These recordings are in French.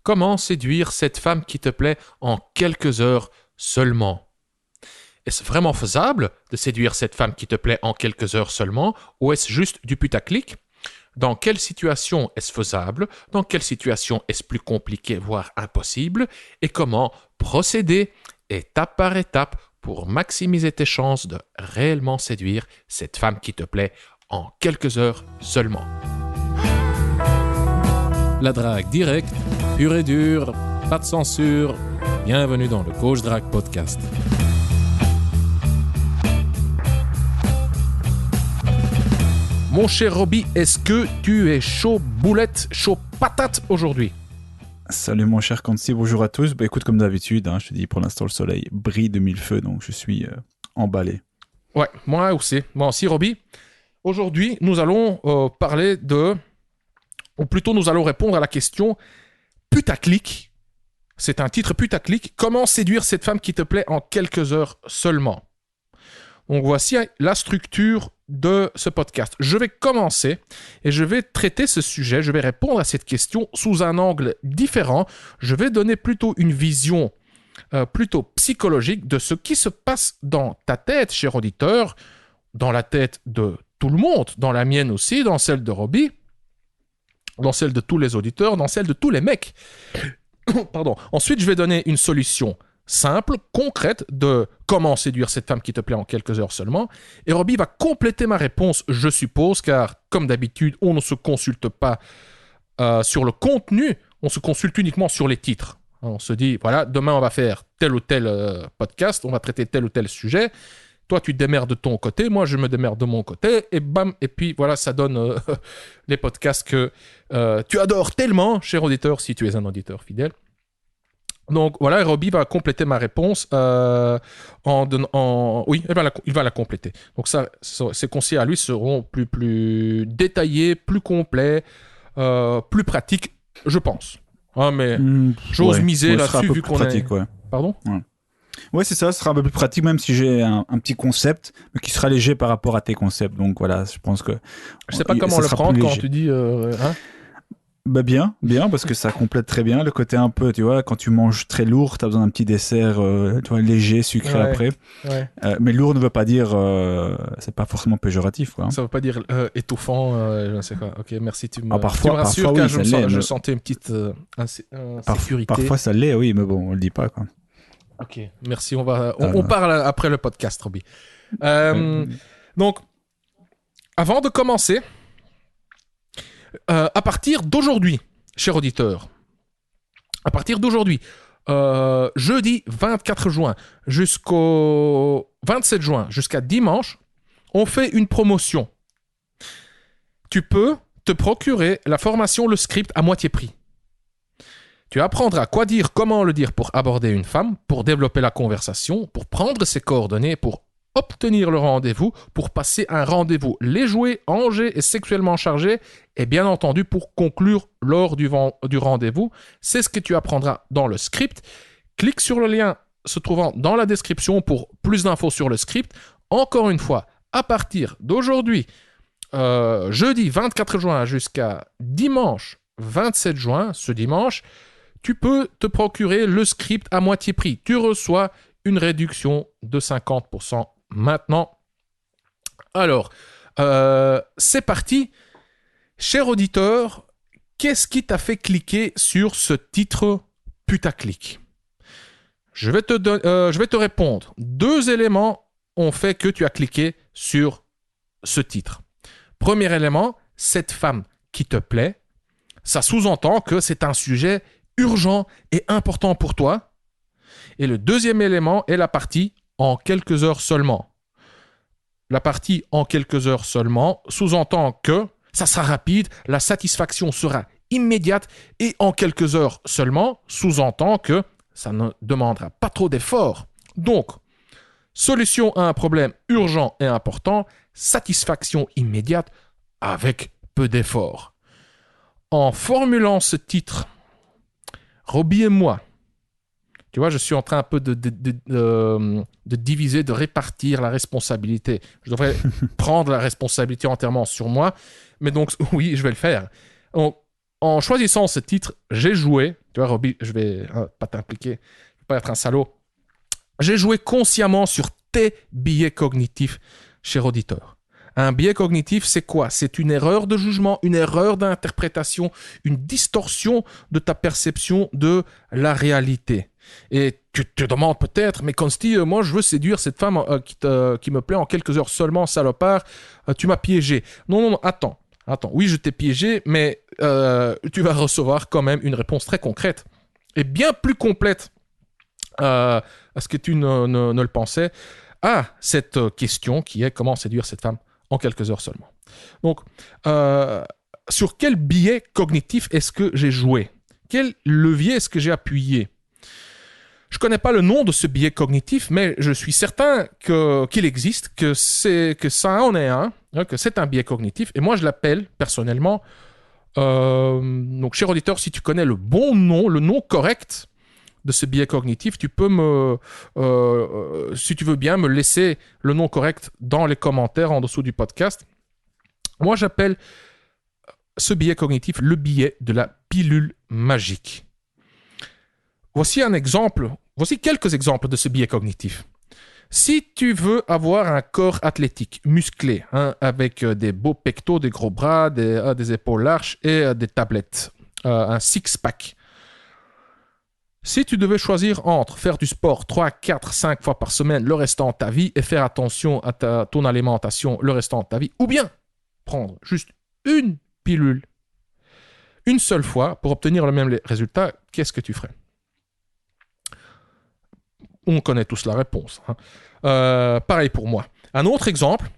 Comment séduire cette femme qui te plaît en quelques heures seulement? Est-ce vraiment faisable de séduire cette femme qui te plaît en quelques heures seulement, ou est-ce juste du putaclic? Dans quelle situation est-ce faisable? Dans quelle situation est-ce plus compliqué, voire impossible? Et comment procéder étape par étape pour maximiser tes chances de réellement séduire cette femme qui te plaît en quelques heures seulement? La drague directe, pure et dure, pas de censure. Bienvenue dans le Coach Drague Podcast. Mon cher Roby, est-ce que tu es chaud boulette, chaud patate aujourd'hui? Salut mon cher Kansi, bonjour à tous. Écoute, comme d'habitude, je te dis, pour l'instant le soleil brille de mille feux, donc je suis emballé. Ouais, moi aussi Roby. Aujourd'hui, nous allons parler de... Ou plutôt, nous allons répondre à la question putaclic. C'est un titre putaclic. Comment séduire cette femme qui te plaît en quelques heures seulement? Donc voici la structure de ce podcast. Je vais commencer et je vais traiter ce sujet, je vais répondre à cette question sous un angle différent. Je vais donner plutôt une vision plutôt psychologique de ce qui se passe dans ta tête, cher auditeur, dans la tête de tout le monde, dans la mienne aussi, dans celle de Roby, dans celle de tous les auditeurs, dans celle de tous les mecs. Pardon. Ensuite, je vais donner une solution simple, concrète de comment séduire cette femme qui te plaît en quelques heures seulement. Et Roby va compléter ma réponse, je suppose, car comme d'habitude, on ne se consulte pas sur le contenu, on se consulte uniquement sur les titres. On se dit, voilà, demain on va faire tel ou tel podcast, on va traiter tel ou tel sujet. Toi, tu te démerdes de ton côté, moi, je me démerde de mon côté, et bam, et puis voilà, ça donne les podcasts que tu adores tellement, cher auditeur, si tu es un auditeur fidèle. Donc voilà, Roby va compléter ma réponse oui, il va la compléter. Donc ça, ses conseils à lui seront plus détaillés, plus complets, plus pratiques, je pense. Mais j'ose miser là-dessus vu qu'on pratique, ouais. Pardon ? Ouais, c'est ça, ce sera un peu plus pratique, même si j'ai un petit concept, mais qui sera léger par rapport à tes concepts. Donc voilà, je pense que... Je sais pas comment le prendre quand tu dis... Bah bien, parce que ça complète très bien le côté un peu, tu vois, quand tu manges très lourd, t'as besoin d'un petit dessert, tu vois, léger, sucré après. Ouais. Mais lourd ne veut pas dire, c'est pas forcément péjoratif, quoi. Ça veut pas dire étouffant, je ne sais quoi. Ok, merci, tu me parfois, rassures, car oui, je sentais une petite insécurité. Parfois ça l'est, oui, mais bon, on le dit pas, quoi. Ok, merci, on parle après le podcast, Roby. Donc, avant de commencer... à partir d'aujourd'hui, cher auditeur, à partir d'aujourd'hui, jeudi 24 juin jusqu'au 27 juin, jusqu'à dimanche, on fait une promotion. Tu peux te procurer la formation Le Script à moitié prix. Tu apprendras quoi dire, comment le dire pour aborder une femme, pour développer la conversation, pour prendre ses coordonnées, pour obtenir le rendez-vous, pour passer un rendez-vous léger, enjoué et sexuellement chargé, et bien entendu pour conclure lors du rendez-vous. C'est ce que tu apprendras dans le script. Clique sur le lien se trouvant dans la description pour plus d'infos sur le script. Encore une fois, à partir d'aujourd'hui, jeudi 24 juin jusqu'à dimanche 27 juin, ce dimanche, tu peux te procurer le script à moitié prix. Tu reçois une réduction de 50%. Maintenant, alors, c'est parti. Cher auditeur, qu'est-ce qui t'a fait cliquer sur ce titre putaclic? Je vais te répondre. 2 éléments ont fait que tu as cliqué sur ce titre. Premier élément, cette femme qui te plaît, ça sous-entend que c'est un sujet urgent et important pour toi. Et le deuxième élément est la partie en quelques heures seulement. La partie en quelques heures seulement sous-entend que ça sera rapide, la satisfaction sera immédiate et en quelques heures seulement sous-entend que ça ne demandera pas trop d'efforts. Donc, solution à un problème urgent et important, satisfaction immédiate avec peu d'efforts. En formulant ce titre, Roby et moi, tu vois, je suis en train un peu de diviser, de répartir la responsabilité. Je devrais prendre la responsabilité entièrement sur moi. Mais donc, oui, je vais le faire. En choisissant ce titre, j'ai joué, Tu vois, Roby, je vais pas t'impliquer, je vais pas être un salaud. J'ai joué consciemment sur tes biais cognitifs, cher auditeur. Un biais cognitif, c'est quoi? C'est une erreur de jugement, une erreur d'interprétation, une distorsion de ta perception de la réalité. Et tu te demandes peut-être, mais Consti, moi je veux séduire cette femme qui me plaît en quelques heures seulement, salopard, tu m'as piégé. Non, attends, oui je t'ai piégé, mais tu vas recevoir quand même une réponse très concrète et bien plus complète à ce que tu ne le pensais, à cette question qui est comment séduire cette femme en quelques heures seulement. Donc, sur quel biais cognitif est-ce que j'ai joué? Quel levier est-ce que j'ai appuyé? Je ne connais pas le nom de ce biais cognitif, mais je suis certain qu'il existe, que ça en est un, que c'est un biais cognitif, et moi je l'appelle personnellement, donc cher auditeur, si tu connais le bon nom, le nom correct de ce biais cognitif, tu peux si tu veux bien, me laisser le nom correct dans les commentaires en dessous du podcast. Moi, j'appelle ce biais cognitif le biais de la pilule magique. Voici quelques exemples de ce biais cognitif. Si tu veux avoir un corps athlétique, musclé, avec des beaux pectoraux, des gros bras, des épaules larges et des tablettes, un six-pack, si tu devais choisir entre faire du sport 3, 4, 5 fois par semaine le restant de ta vie et faire attention à ton alimentation le restant de ta vie, ou bien prendre juste une pilule, une seule fois pour obtenir le même résultat, qu'est-ce que tu ferais? On connaît tous la réponse. Pareil pour moi. Un autre exemple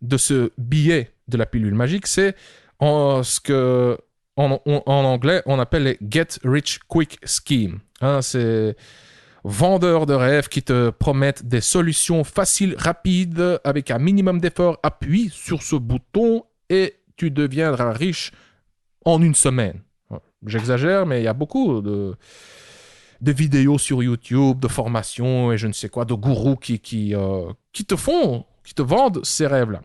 de ce biais de la pilule magique, c'est ce que en anglais on appelle les Get Rich Quick Scheme. C'est vendeurs de rêves qui te promettent des solutions faciles, rapides, avec un minimum d'effort. Appuie sur ce bouton et tu deviendras riche en une semaine. J'exagère, mais il y a beaucoup de vidéos sur YouTube, de formations et je ne sais quoi, de gourous qui te vendent ces rêves-là.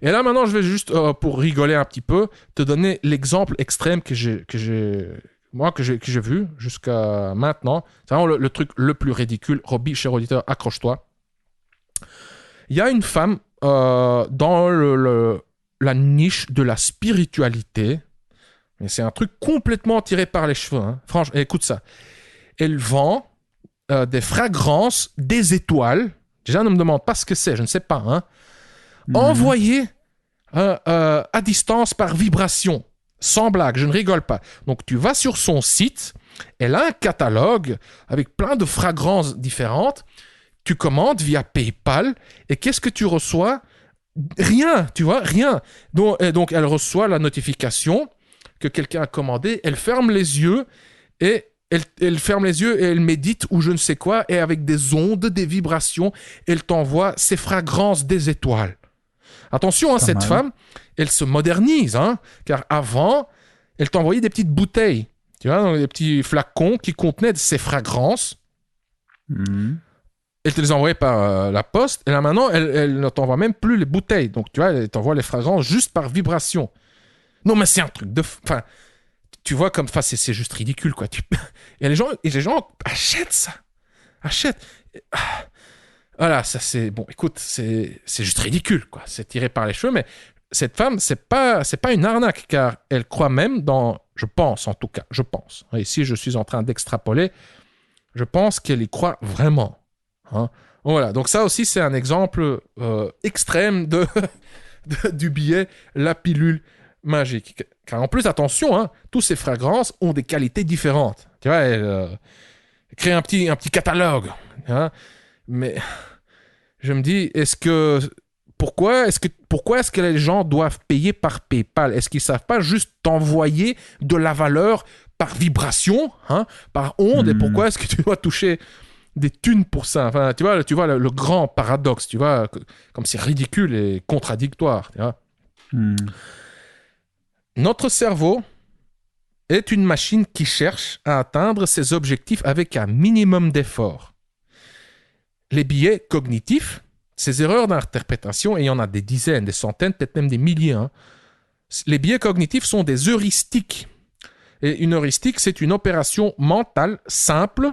Et là, maintenant, je vais juste, pour rigoler un petit peu, te donner l'exemple extrême que j'ai vu jusqu'à maintenant. C'est vraiment le truc le plus ridicule. Roby, cher auditeur, accroche-toi. Il y a une femme dans la niche de la spiritualité. Mais c'est un truc complètement tiré par les cheveux. Franchement, écoute ça. Elle vend des fragrances des étoiles. Déjà, ne me demande pas ce que c'est, je ne sais pas. Envoyées à distance par vibration. Sans blague, je ne rigole pas. Donc, tu vas sur son site. Elle a un catalogue avec plein de fragrances différentes. Tu commandes via PayPal. Et qu'est-ce que tu reçois? Rien, tu vois, rien. Donc, elle reçoit la notification que quelqu'un a commandé. Elle ferme les yeux et elle ferme les yeux et elle médite ou je ne sais quoi. Et avec des ondes, des vibrations, elle t'envoie ces fragrances des étoiles. Attention, cette femme, elle se modernise, car avant, elle t'envoyait des petites bouteilles, tu vois, des petits flacons qui contenaient ces fragrances. Elle te les envoyait par la poste, et là maintenant, elle ne t'envoie même plus les bouteilles. Donc, tu vois, elle t'envoie les fragrances juste par vibration. Non, mais c'est un truc de... Enfin, tu vois, comme... Enfin, c'est juste ridicule, quoi. Et les gens achètent ça. Voilà, ça c'est... Bon, écoute, c'est juste ridicule, quoi. C'est tiré par les cheveux, mais cette femme, c'est pas une arnaque, car elle croit même dans... Je pense, en tout cas, je pense. Et si je suis en train d'extrapoler, je pense qu'elle y croit vraiment. Voilà, donc ça aussi, c'est un exemple extrême du biais, la pilule magique. Car en plus, attention, tous ces fragrances ont des qualités différentes. Tu vois, elle crée un petit catalogue, mais je me dis, pourquoi est-ce que les gens doivent payer par PayPal? Est-ce qu'ils ne savent pas juste t'envoyer de la valeur par vibration, par onde? Et pourquoi est-ce que tu dois toucher des thunes pour ça? Enfin, tu vois le grand paradoxe, tu vois, comme c'est ridicule et contradictoire. Tu vois. Notre cerveau est une machine qui cherche à atteindre ses objectifs avec un minimum d'effort. Les biais cognitifs, ces erreurs d'interprétation, et il y en a des dizaines, des centaines, peut-être même des milliers. Les biais cognitifs sont des heuristiques, Et une heuristique, c'est une opération mentale simple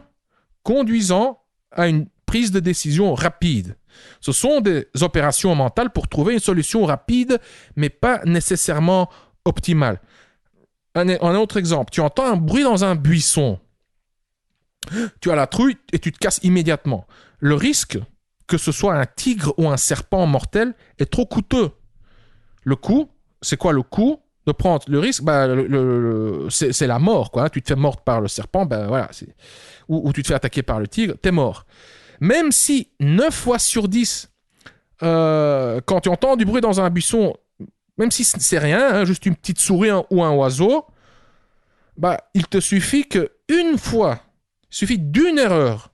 conduisant à une prise de décision rapide. Ce sont des opérations mentales pour trouver une solution rapide, mais pas nécessairement optimale. Un autre exemple, tu entends un bruit dans un buisson. Tu as la trouille et tu te casses immédiatement. Le risque que ce soit un tigre ou un serpent mortel est trop coûteux. Le coût, c'est quoi le coût de prendre le risque? C'est la mort, quoi. Tu te fais mordre par le serpent, voilà, ou tu te fais attaquer par le tigre, t'es mort. Même si 9 fois sur 10, quand tu entends du bruit dans un buisson, même si c'est rien, juste une petite souris ou un oiseau, il te suffit qu'une fois, il suffit d'une erreur.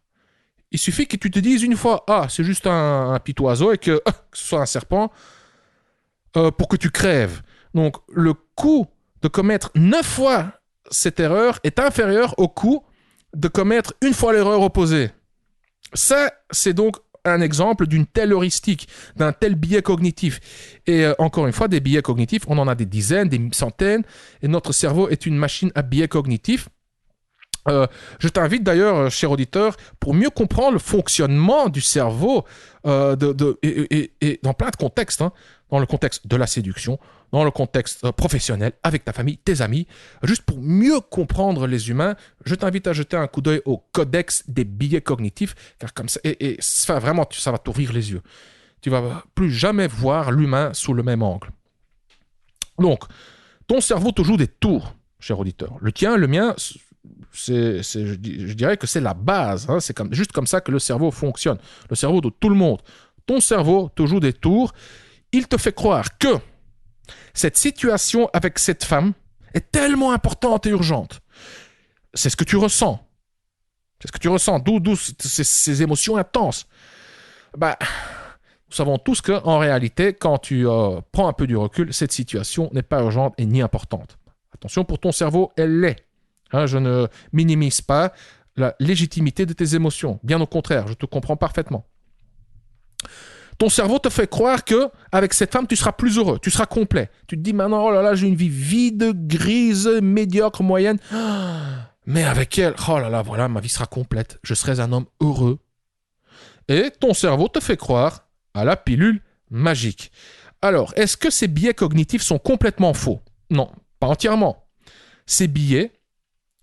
Il suffit que tu te dises une fois, c'est juste un petit oiseau et que ce soit un serpent, pour que tu crèves. Donc, le coût de commettre 9 fois cette erreur est inférieur au coût de commettre une fois l'erreur opposée. Ça, c'est donc un exemple d'une telle heuristique, d'un tel biais cognitif. Et encore une fois, des biais cognitifs, on en a des dizaines, des centaines, et notre cerveau est une machine à biais cognitifs. Je t'invite d'ailleurs, cher auditeur, pour mieux comprendre le fonctionnement du cerveau et dans plein de contextes, dans le contexte de la séduction, dans le contexte professionnel, avec ta famille, tes amis, juste pour mieux comprendre les humains, je t'invite à jeter un coup d'œil au codex des biais cognitifs, car comme ça, vraiment, ça va t'ouvrir les yeux. Tu vas plus jamais voir l'humain sous le même angle. Donc, ton cerveau te joue des tours, cher auditeur. Le tien, le mien, je dirais que c'est la base. C'est juste comme ça que le cerveau fonctionne. Le cerveau de tout le monde. Ton cerveau te joue des tours. Il te fait croire que cette situation avec cette femme est tellement importante et urgente. C'est ce que tu ressens. C'est ce que tu ressens. D'où ces émotions intenses. Nous savons tous qu'en réalité, quand tu prends un peu du recul, cette situation n'est pas urgente et ni importante. Attention, pour ton cerveau, elle l'est. Je ne minimise pas la légitimité de tes émotions. Bien au contraire, je te comprends parfaitement. Ton cerveau te fait croire qu'avec cette femme, tu seras plus heureux, tu seras complet. Tu te dis maintenant, oh là là, j'ai une vie vide, grise, médiocre, moyenne. Mais avec elle, oh là là, voilà, ma vie sera complète. Je serai un homme heureux. Et ton cerveau te fait croire à la pilule magique. Alors, est-ce que ces biais cognitifs sont complètement faux? Non, pas entièrement. Ces biais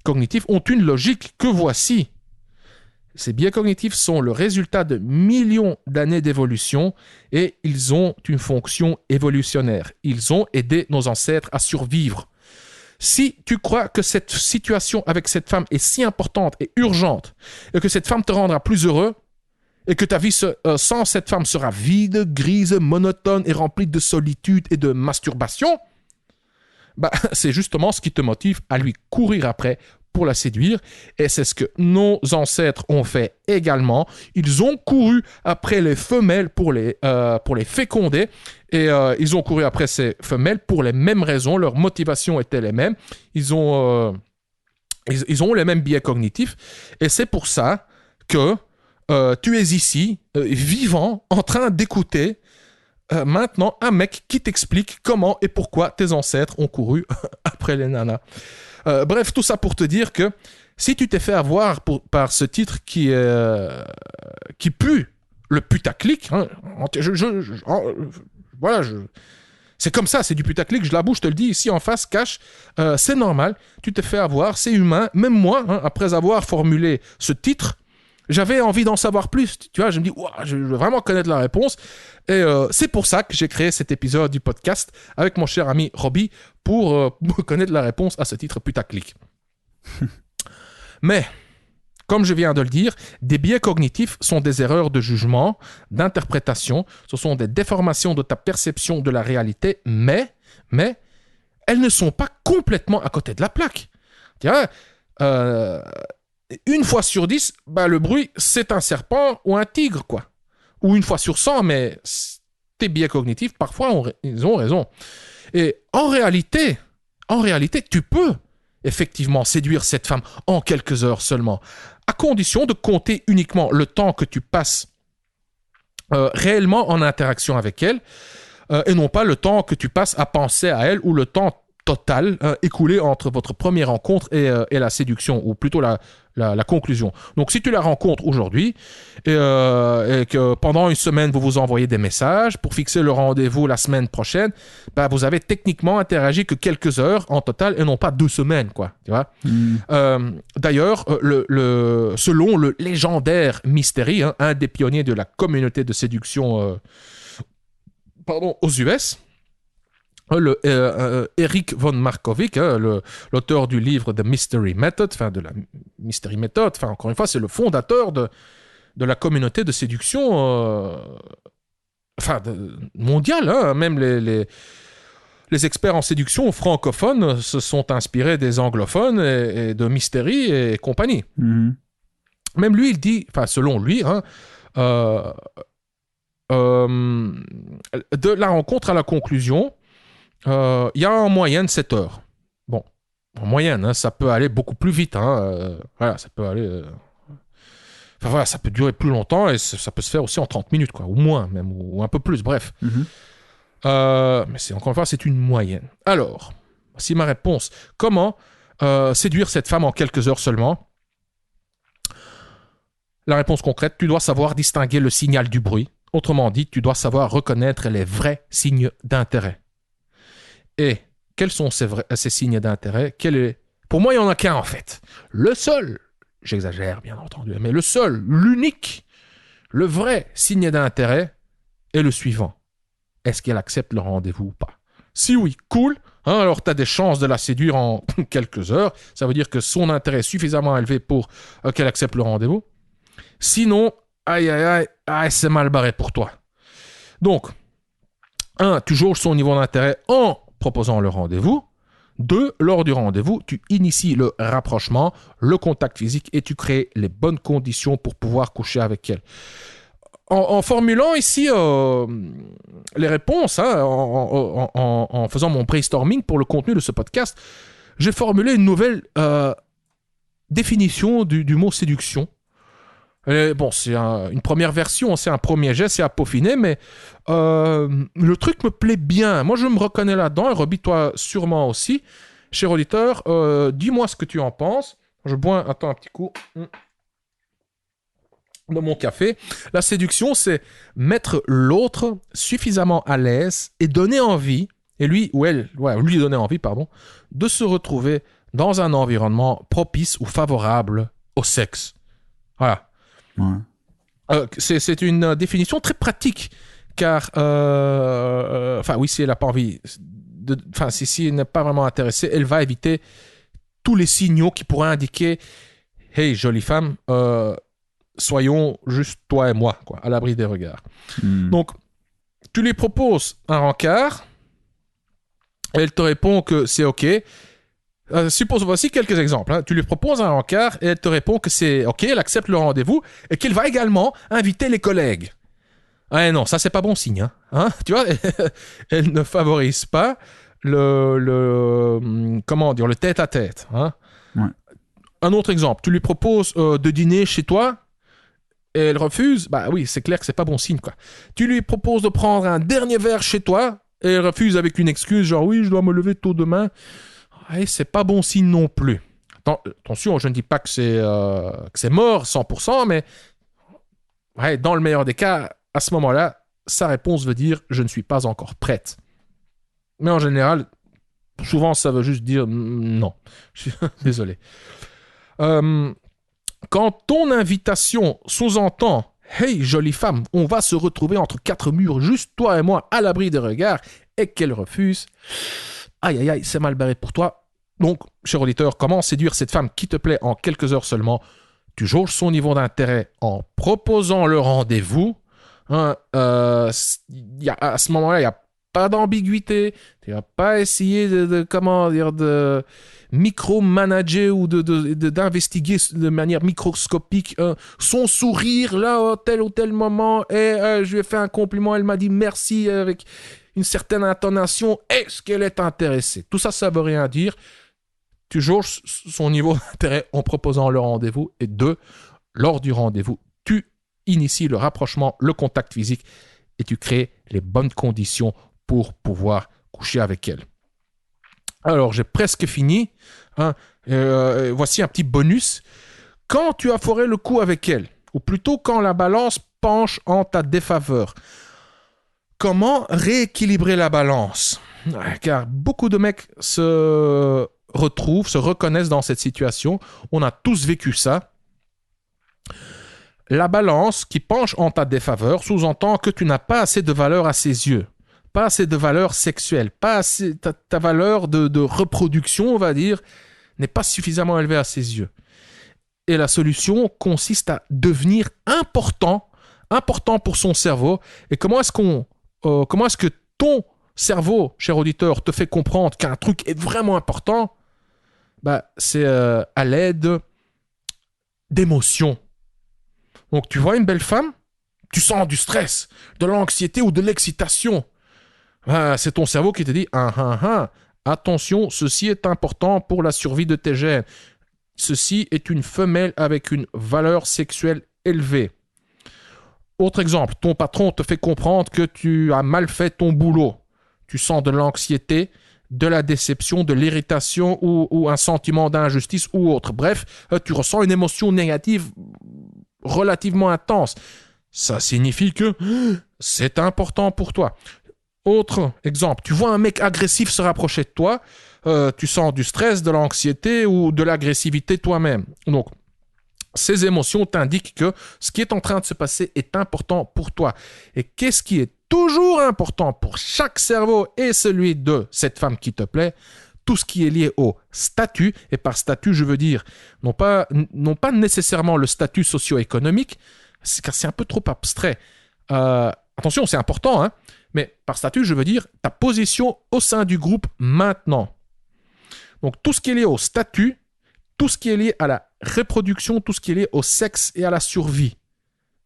cognitifs ont une logique que voici. Ces biais cognitifs sont le résultat de millions d'années d'évolution et ils ont une fonction évolutionnaire. Ils ont aidé nos ancêtres à survivre. Si tu crois que cette situation avec cette femme est si importante et urgente et que cette femme te rendra plus heureux et que ta vie sans cette femme sera vide, grise, monotone et remplie de solitude et de masturbation, c'est justement ce qui te motive à lui courir après pour la séduire. Et c'est ce que nos ancêtres ont fait également. Ils ont couru après les femelles pour les féconder. Et ils ont couru après ces femelles pour les mêmes raisons. Leurs motivations étaient les mêmes. Ils ont les mêmes biais cognitifs. Et c'est pour ça que tu es ici, vivant, en train d'écouter maintenant un mec qui t'explique comment et pourquoi tes ancêtres ont couru après les nanas. Bref, tout ça pour te dire que si tu t'es fait avoir par ce titre qui pue le putaclic, c'est comme ça, c'est du putaclic, je l'avoue, je te le dis ici en face, cash, c'est normal, tu t'es fait avoir, c'est humain, même moi, après avoir formulé ce titre, j'avais envie d'en savoir plus, tu vois, je me dis, je veux vraiment connaître la réponse, et c'est pour ça que j'ai créé cet épisode du podcast avec mon cher ami Robbie pour connaître la réponse à ce titre putaclic. Mais, comme je viens de le dire, des biais cognitifs sont des erreurs de jugement, d'interprétation, ce sont des déformations de ta perception de la réalité, mais elles ne sont pas complètement à côté de la plaque. Tu vois, une fois sur 10, le bruit, c'est un serpent ou un tigre, quoi. Ou une fois sur 100, mais tes biais cognitifs, parfois, ils ont raison. Et en réalité, tu peux effectivement séduire cette femme en quelques heures seulement, à condition de compter uniquement le temps que tu passes réellement en interaction avec elle, et non pas le temps que tu passes à penser à elle ou le temps total écoulé entre votre première rencontre et la séduction, ou plutôt la conclusion. Donc, si tu la rencontres aujourd'hui et que pendant une semaine, vous vous envoyez des messages pour fixer le rendez-vous la semaine prochaine, bah, vous avez techniquement interagi que quelques heures en total et non pas 2 semaines, quoi. Tu vois. D'ailleurs, selon le légendaire Mystery, un des pionniers de la communauté de séduction aux US, Eric von Markovic, l'auteur du livre The Mystery Method, enfin de la Mystery Method, enfin encore une fois, c'est le fondateur de la communauté de séduction mondiale, hein. Même les experts en séduction francophones se sont inspirés des anglophones et de Mystery et compagnie. Même lui, il dit, enfin selon lui, hein, de la rencontre à la conclusion, il y a en moyenne 7 heures. Bon, en moyenne, hein, ça peut aller beaucoup plus vite. Hein, voilà, ça peut aller... Enfin voilà, ça peut durer plus longtemps et ça peut se faire aussi en 30 minutes, quoi, ou moins même, ou un peu plus, bref. Mais encore une fois, c'est une moyenne. Alors, si ma réponse, comment séduire cette femme en quelques heures seulement? La réponse concrète, tu dois savoir distinguer le signal du bruit. Autrement dit, tu dois savoir reconnaître les vrais signes d'intérêt. Et quels sont ces signes d'intérêt? Pour moi, il n'y en a qu'un en fait. Le seul, j'exagère bien entendu, mais le seul, l'unique, le vrai signe d'intérêt est le suivant. Est-ce qu'elle accepte le rendez-vous ou pas? Si oui, cool. Hein, alors tu as des chances de la séduire en quelques heures. Ça veut dire que son intérêt est suffisamment élevé pour qu'elle accepte le rendez-vous. Sinon, aïe, c'est mal barré pour toi. Donc, 1, tu jauges son niveau d'intérêt en proposant le rendez-vous. 2, lors du rendez-vous, tu inities le rapprochement, le contact physique et tu crées les bonnes conditions pour pouvoir coucher avec elle. En formulant ici les réponses, hein, en faisant mon brainstorming pour le contenu de ce podcast, j'ai formulé une nouvelle définition du mot séduction. Bon, c'est une première version, c'est un premier jet, c'est à peaufiner, mais le truc me plaît bien. Moi, je me reconnais là-dedans, et Roby, toi sûrement aussi. Cher auditeur, dis-moi ce que tu en penses. Je bois un petit coup de mon café. La séduction, c'est mettre l'autre suffisamment à l'aise et donner envie, et lui ou elle, lui donner envie, de se retrouver dans un environnement propice ou favorable au sexe. Voilà. Ouais. C'est une définition très pratique, car si elle n'a pas envie, si elle n'est pas vraiment intéressée, elle va éviter tous les signaux qui pourraient indiquer « Hey, jolie femme, soyons juste toi et moi, quoi, à l'abri des regards. » Donc, tu lui proposes un rencard, elle te répond que c'est OK. Suppose, voici quelques exemples. Hein. Tu lui proposes un rencard et elle te répond que c'est OK, elle accepte le rendez-vous et qu'elle va également inviter les collègues. Ah non, ça c'est pas bon signe. Hein, tu vois, elle ne favorise pas le tête-à-tête. Hein. Ouais. Un autre exemple, tu lui proposes de dîner chez toi et elle refuse. Bah oui, c'est clair que c'est pas bon signe, quoi. Tu lui proposes de prendre un dernier verre chez toi et elle refuse avec une excuse genre oui, je dois me lever tôt demain. Ouais, c'est pas bon signe non plus. Attention, je ne dis pas que c'est mort 100%, mais ouais, dans le meilleur des cas, à ce moment-là, sa réponse veut dire « je ne suis pas encore prête ». Mais en général, souvent, ça veut juste dire « non, je suis désolé ». Quand ton invitation sous-entend « hey, jolie femme, on va se retrouver entre 4 murs, juste toi et moi, à l'abri des regards », et qu'elle refuse... Aïe, c'est mal barré pour toi. Donc, cher auditeur, comment séduire cette femme qui te plaît en quelques heures seulement? Tu jauges son niveau d'intérêt en proposant le rendez-vous. Hein, à ce moment-là, il n'y a pas d'ambiguïté. Tu vas pas essayer de micro-manager ou d'investiguer de manière microscopique son sourire là, à tel ou tel moment. Et je lui ai fait un compliment, elle m'a dit merci avec... une certaine intonation, est-ce qu'elle est intéressée? Tout ça, ça veut rien dire. Tu jauges son niveau d'intérêt en proposant le rendez-vous. Et 2, lors du rendez-vous, tu inities le rapprochement, le contact physique et tu crées les bonnes conditions pour pouvoir coucher avec elle. Alors, j'ai presque fini. Hein. Voici un petit bonus. Quand tu as foiré le coup avec elle, ou plutôt quand la balance penche en ta défaveur, comment rééquilibrer la balance? Car beaucoup de mecs se reconnaissent dans cette situation. On a tous vécu ça. La balance qui penche en ta défaveur sous-entend que tu n'as pas assez de valeur à ses yeux. Pas assez de valeur sexuelle. Pas assez, ta valeur de reproduction, on va dire, n'est pas suffisamment élevée à ses yeux. Et la solution consiste à devenir important pour son cerveau. Et comment est-ce que ton cerveau, cher auditeur, te fait comprendre qu'un truc est vraiment important? C'est à l'aide d'émotions. Donc, tu vois une belle femme, tu sens du stress, de l'anxiété ou de l'excitation. C'est ton cerveau qui te dit attention, ceci est important pour la survie de tes gènes. Ceci est une femelle avec une valeur sexuelle élevée. Autre exemple, ton patron te fait comprendre que tu as mal fait ton boulot. Tu sens de l'anxiété, de la déception, de l'irritation ou un sentiment d'injustice ou autre. Bref, tu ressens une émotion négative relativement intense. Ça signifie que c'est important pour toi. Autre exemple, tu vois un mec agressif se rapprocher de toi, tu sens du stress, de l'anxiété ou de l'agressivité toi-même. Donc, ces émotions t'indiquent que ce qui est en train de se passer est important pour toi. Et qu'est-ce qui est toujours important pour chaque cerveau et celui de cette femme qui te plaît? Tout ce qui est lié au statut, et par statut, je veux dire non pas nécessairement le statut socio-économique, car c'est un peu trop abstrait. Attention, c'est important, hein, mais par statut, je veux dire ta position au sein du groupe maintenant. Donc, tout ce qui est lié au statut, tout ce qui est lié à la reproduction, tout ce qui est lié au sexe et à la survie.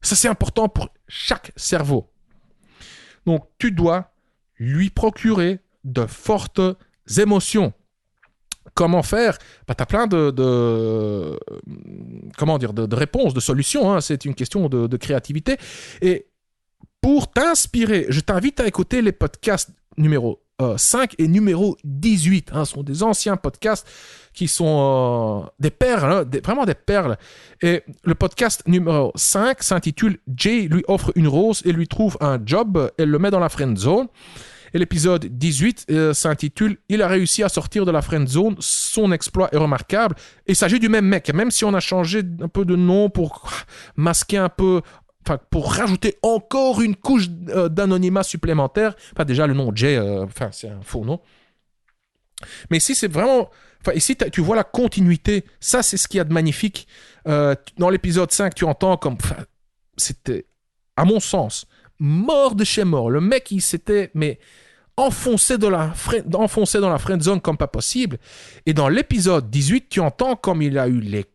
Ça, c'est important pour chaque cerveau. Donc, tu dois lui procurer de fortes émotions. Comment faire? Tu as plein de réponses, de solutions. Hein. C'est une question de créativité. Et pour t'inspirer, je t'invite à écouter les podcasts numéro 5 et numéro 18. Ce sont des anciens podcasts qui sont des perles, vraiment des perles. Et le podcast numéro 5 s'intitule « Jay lui offre une rose et lui trouve un job. Elle le met dans la friend zone ». Et l'épisode 18 s'intitule « Il a réussi à sortir de la friend zone. Son exploit est remarquable ». Il s'agit du même mec, même si on a changé un peu de nom pour masquer un peu... Enfin, pour rajouter encore une couche d'anonymat supplémentaire. Enfin, déjà, le nom Jay, c'est un faux nom. Mais ici, c'est vraiment... Enfin, ici, tu vois la continuité. Ça, c'est ce qu'il y a de magnifique. Dans l'épisode 5, tu entends comme... C'était, à mon sens, mort de chez mort. Le mec, il s'était... enfoncé dans la friend zone comme pas possible. Et dans l'épisode 18, tu entends comme il a eu les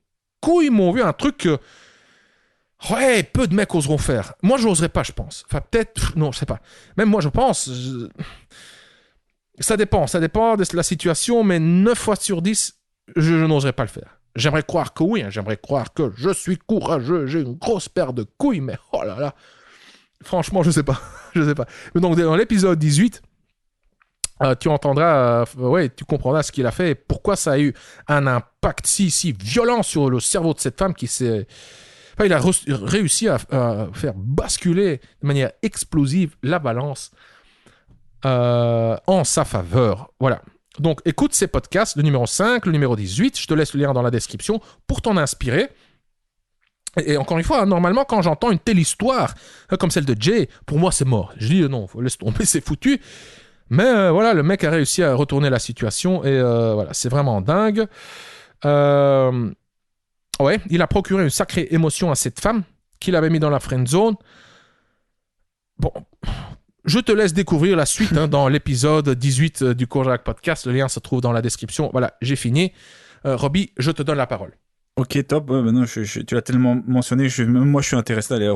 couilles, mon vieux, un truc que... Ouais, peu de mecs oseront faire. Moi, je n'oserais pas, je pense. Enfin, peut-être... Non, je sais pas. Même moi, je pense... Ça dépend de la situation, mais 9 fois sur 10, je n'oserais pas le faire. J'aimerais croire que oui, hein. J'aimerais croire que je suis courageux, j'ai une grosse paire de couilles, mais oh là là... Franchement, je sais pas. Mais donc, dans l'épisode 18... tu entendras, tu comprendras ce qu'il a fait et pourquoi ça a eu un impact si violent sur le cerveau de cette femme qui s'est... Enfin, il a réussi à faire basculer de manière explosive la balance en sa faveur. Voilà. Donc, écoute ces podcasts, le numéro 5, le numéro 18. Je te laisse le lien dans la description pour t'en inspirer. Et encore une fois, normalement, quand j'entends une telle histoire, comme celle de Jay, pour moi, c'est mort. Je dis non, laisse tomber, c'est foutu. Mais voilà, le mec a réussi à retourner la situation et voilà, c'est vraiment dingue. Ouais, il a procuré une sacrée émotion à cette femme qu'il avait mis dans la friend zone. Bon, je te laisse découvrir la suite dans l'épisode 18 du Kojak Podcast. Le lien se trouve dans la description. Voilà, j'ai fini. Robbie, je te donne la parole. Ok, top. Maintenant, tu l'as tellement mentionné. Même moi, je suis intéressé d'aller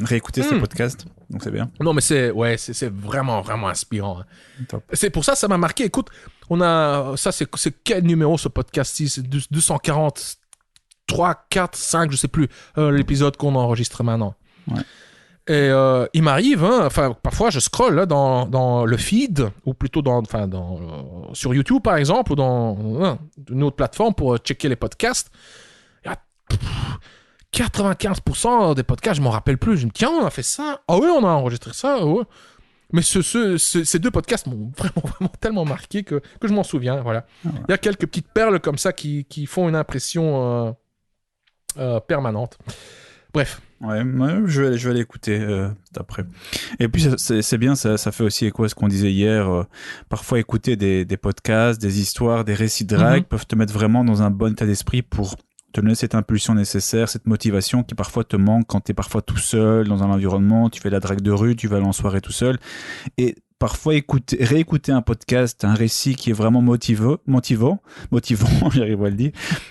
réécouter ces podcasts. Donc, c'est bien. Non, mais c'est vraiment, vraiment inspirant. Top. C'est pour ça m'a marqué. Écoute, c'est quel numéro ce podcast-ci? C'est 243, 4, 5, je sais plus, l'épisode qu'on enregistre maintenant. Ouais. Et il m'arrive, parfois je scrolle là, dans le feed, ou plutôt sur YouTube par exemple, ou dans une autre plateforme pour checker les podcasts. Il y a 95% des podcasts, je m'en rappelle plus. Je me dis, tiens, on a fait ça. Ah oui, on a enregistré ça. Ouais. Mais ces deux podcasts m'ont vraiment tellement marqué que je m'en souviens. Voilà. Il y a quelques petites perles comme ça qui font une impression permanente. Bref. Ouais, je vais l'écouter après. Et puis c'est bien, ça fait aussi écho à ce qu'on disait hier. Parfois écouter des podcasts, des histoires, des récits de drague peuvent te mettre vraiment dans un bon état d'esprit pour te donner cette impulsion nécessaire, cette motivation qui parfois te manque quand tu es parfois tout seul dans un environnement, tu fais de la drague de rue, tu vas aller en soirée tout seul. Et parfois réécouter un podcast, un récit qui est vraiment motivant, j'arrive à le dire,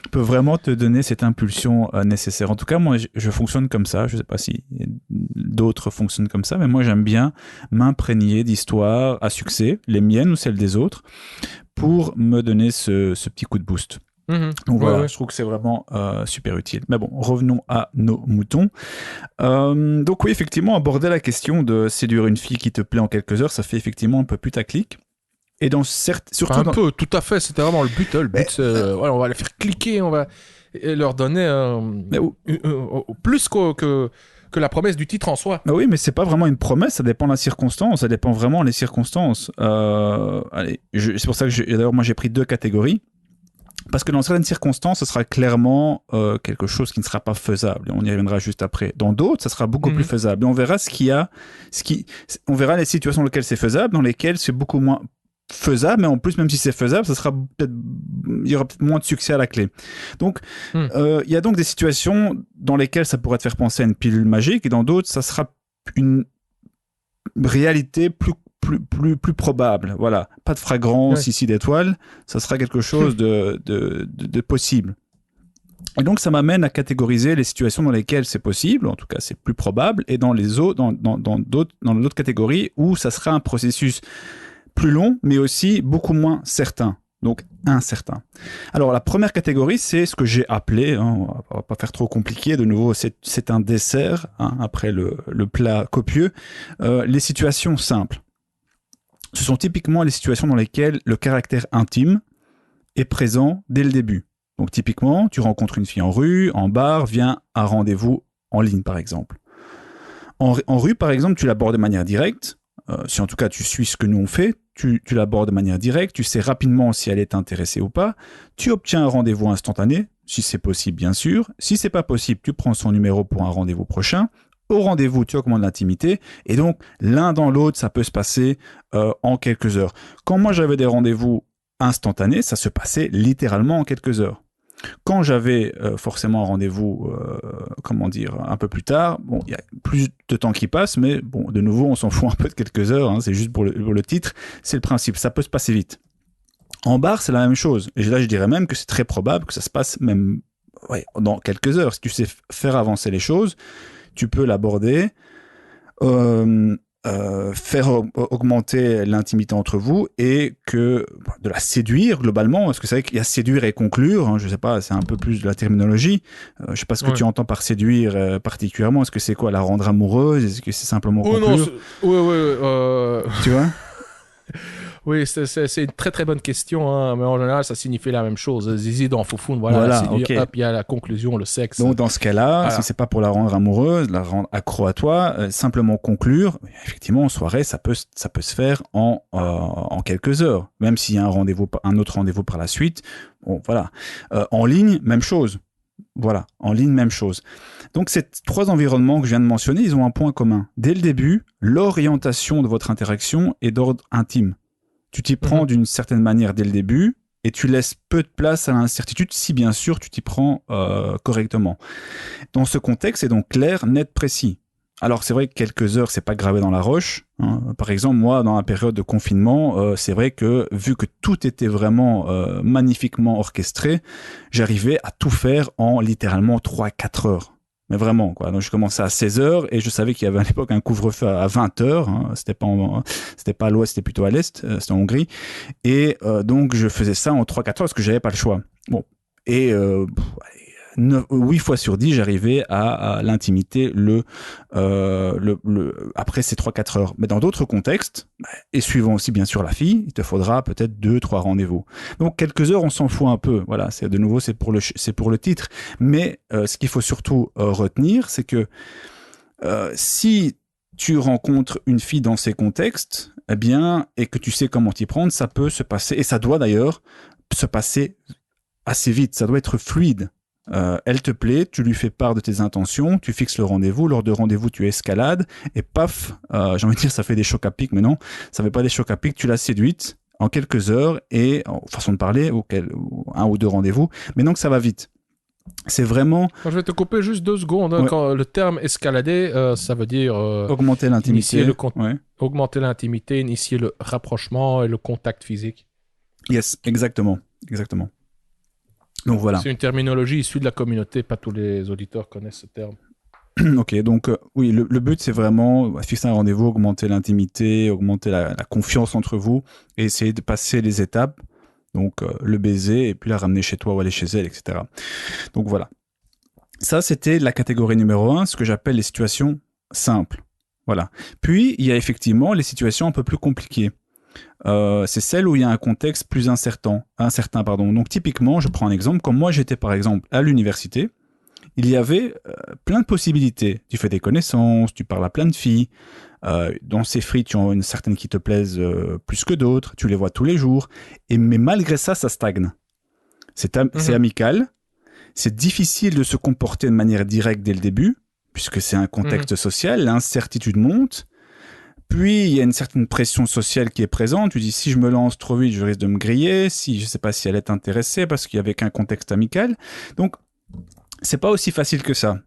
peut vraiment te donner cette impulsion nécessaire. En tout cas, moi, je fonctionne comme ça. Je sais pas si d'autres fonctionnent comme ça, mais moi, j'aime bien m'imprégner d'histoires à succès, les miennes ou celles des autres, pour me donner ce petit coup de boost. Donc voilà, je trouve que c'est vraiment super utile. Mais bon, revenons à nos moutons. Donc oui, effectivement, aborder la question de séduire une fille qui te plaît en quelques heures, ça fait effectivement un peu putaclic. Et surtout peu, tout à fait, c'était vraiment le but. Le but, on va les faire cliquer, on va leur donner plus que la promesse du titre en soi. Oui, mais c'est pas vraiment une promesse, ça dépend de la circonstance, ça dépend vraiment des circonstances. C'est pour ça que d'ailleurs moi j'ai pris 2 catégories. Parce que dans certaines circonstances, ce sera clairement quelque chose qui ne sera pas faisable. On y reviendra juste après. Dans d'autres, ça sera beaucoup plus faisable. Et on verra on verra les situations dans lesquelles c'est faisable, dans lesquelles c'est beaucoup moins faisable. Mais en plus, même si c'est faisable, il y aura peut-être moins de succès à la clé. Donc, il y a donc des situations dans lesquelles ça pourrait te faire penser à une pilule magique, et dans d'autres, ça sera une réalité plus probable. Voilà. Pas de fragrance ici d'étoiles. Ça sera quelque chose de possible. Et donc, ça m'amène à catégoriser les situations dans lesquelles c'est possible, en tout cas, c'est plus probable, et dans d'autres catégories où ça sera un processus plus long, mais aussi beaucoup moins certain. Donc, incertain. Alors, la première catégorie, c'est ce que j'ai appelé, on va pas faire trop compliqué, de nouveau, c'est un dessert, après le plat copieux, les situations simples. Ce sont typiquement les situations dans lesquelles le caractère intime est présent dès le début. Donc typiquement, tu rencontres une fille en rue, en bar, viens à un rendez-vous en ligne par exemple. En rue par exemple, tu l'abordes de manière directe, si en tout cas tu suis ce que nous on fait, tu l'abordes de manière directe, tu sais rapidement si elle est intéressée ou pas, tu obtiens un rendez-vous instantané, si c'est possible bien sûr, si c'est pas possible, tu prends son numéro pour un rendez-vous prochain. Au rendez-vous, tu augmentes l'intimité, et donc l'un dans l'autre, ça peut se passer en quelques heures. Quand moi j'avais des rendez-vous instantanés, ça se passait littéralement en quelques heures. Quand j'avais forcément un rendez-vous, un peu plus tard, bon, il y a plus de temps qui passe, mais bon, de nouveau, on s'en fout un peu de quelques heures, c'est juste pour le titre, c'est le principe, ça peut se passer vite. En bar, c'est la même chose, et là je dirais même que c'est très probable que ça se passe même dans quelques heures. Si tu sais faire avancer les choses, tu peux l'aborder, faire augmenter l'intimité entre vous et de la séduire globalement, parce que c'est vrai qu'il y a séduire et conclure, je sais pas, c'est un peu plus de la terminologie. Je sais pas ce que tu entends par séduire particulièrement. Est-ce que c'est quoi, la rendre amoureuse? Est-ce que c'est simplement conclure? Tu vois? Oui, c'est une très très bonne question, mais en général, ça signifie la même chose. Zizi dans Foufoune, voilà okay. Hop, il y a la conclusion, le sexe. Donc dans ce cas-là, si c'est pas pour la rendre amoureuse, la rendre accro à toi, simplement conclure, effectivement, en soirée, ça peut se faire en quelques heures, même s'il y a un autre rendez-vous par la suite. Bon, voilà. En ligne, même chose. Voilà, en ligne, même chose. Donc ces 3 environnements que je viens de mentionner, ils ont un point commun. Dès le début, l'orientation de votre interaction est d'ordre intime. Tu t'y prends d'une certaine manière dès le début et tu laisses peu de place à l'incertitude si bien sûr tu t'y prends correctement. Dans ce contexte, c'est donc clair, net, précis. Alors c'est vrai que quelques heures, c'est pas gravé dans la roche. Par exemple, moi, dans la période de confinement, c'est vrai que vu que tout était vraiment magnifiquement orchestré, j'arrivais à tout faire en littéralement 3-4 heures. Mais vraiment, quoi. Donc, je commençais à 16h et je savais qu'il y avait à l'époque un couvre-feu à 20h. C'était pas à l'ouest, c'était plutôt à l'est. C'était en Hongrie. Et donc, je faisais ça en 3-4 heures parce que j'avais pas le choix. Bon. Et 8 fois sur 10, j'arrivais à l'intimité après ces 3-4 heures. Mais dans d'autres contextes, et suivant aussi bien sûr la fille, il te faudra peut-être 2-3 rendez-vous. Donc quelques heures, on s'en fout un peu. Voilà, c'est pour le titre. Mais ce qu'il faut surtout retenir, c'est que si tu rencontres une fille dans ces contextes, eh bien, et que tu sais comment t'y prendre, ça peut se passer, et ça doit d'ailleurs se passer assez vite, ça doit être fluide. Elle te plaît, tu lui fais part de tes intentions, tu fixes le rendez-vous, lors de rendez-vous tu escalades, et paf, j'ai envie de dire ça fait des chocs à pic, mais non, ça fait pas des chocs à pic, tu l'as séduite en quelques heures, et en façon de parler, un ou deux rendez-vous, mais donc ça va vite. C'est vraiment... Je vais te couper juste 2 secondes. Ouais. Quand le terme escalader, ça veut dire... augmenter l'intimité. Augmenter l'intimité, initier le rapprochement et le contact physique. Yes, exactement. Donc voilà. C'est une terminologie issue de la communauté, pas tous les auditeurs connaissent ce terme. Ok, donc oui, le but c'est vraiment fixer un rendez-vous, augmenter l'intimité, augmenter la confiance entre vous et essayer de passer les étapes. Donc le baiser et puis la ramener chez toi ou aller chez elle, etc. Donc voilà. Ça, c'était la catégorie numéro 1, ce que j'appelle les situations simples. Voilà. Puis, il y a effectivement les situations un peu plus compliquées. C'est celle où il y a un contexte plus incertain. Donc typiquement, je prends un exemple. Comme moi, j'étais par exemple à l'université, il y avait plein de possibilités. Tu fais des connaissances, tu parles à plein de filles. Dans ces filles, tu en as certaines qui te plaisent plus que d'autres. Tu les vois tous les jours. Mais malgré ça, ça stagne. C'est amical. C'est difficile de se comporter de manière directe dès le début, puisque c'est un contexte social. L'incertitude monte. Puis, il y a une certaine pression sociale qui est présente. Tu dis, si je me lance trop vite, je risque de me griller. Je ne sais pas si elle est intéressée parce qu'il n'y avait qu'un contexte amical. Donc, c'est pas aussi facile que ça.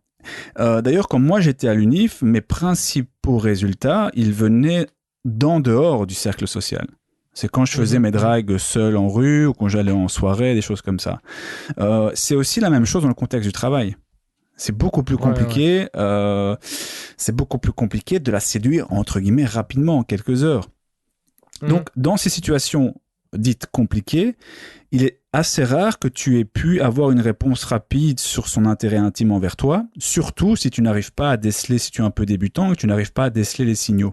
D'ailleurs, quand moi j'étais à l'UNIF, mes principaux résultats, ils venaient dehors du cercle social. C'est quand je faisais mes dragues seul en rue ou quand j'allais en soirée, des choses comme ça. C'est aussi la même chose dans le contexte du travail. C'est beaucoup plus compliqué. C'est beaucoup plus compliqué de la séduire entre guillemets rapidement en quelques heures. Donc, dans ces situations dites compliquées, il est assez rare que tu aies pu avoir une réponse rapide sur son intérêt intime envers toi, surtout si tu n'arrives pas à déceler, si tu es un peu débutant, et que tu n'arrives pas à déceler les signaux.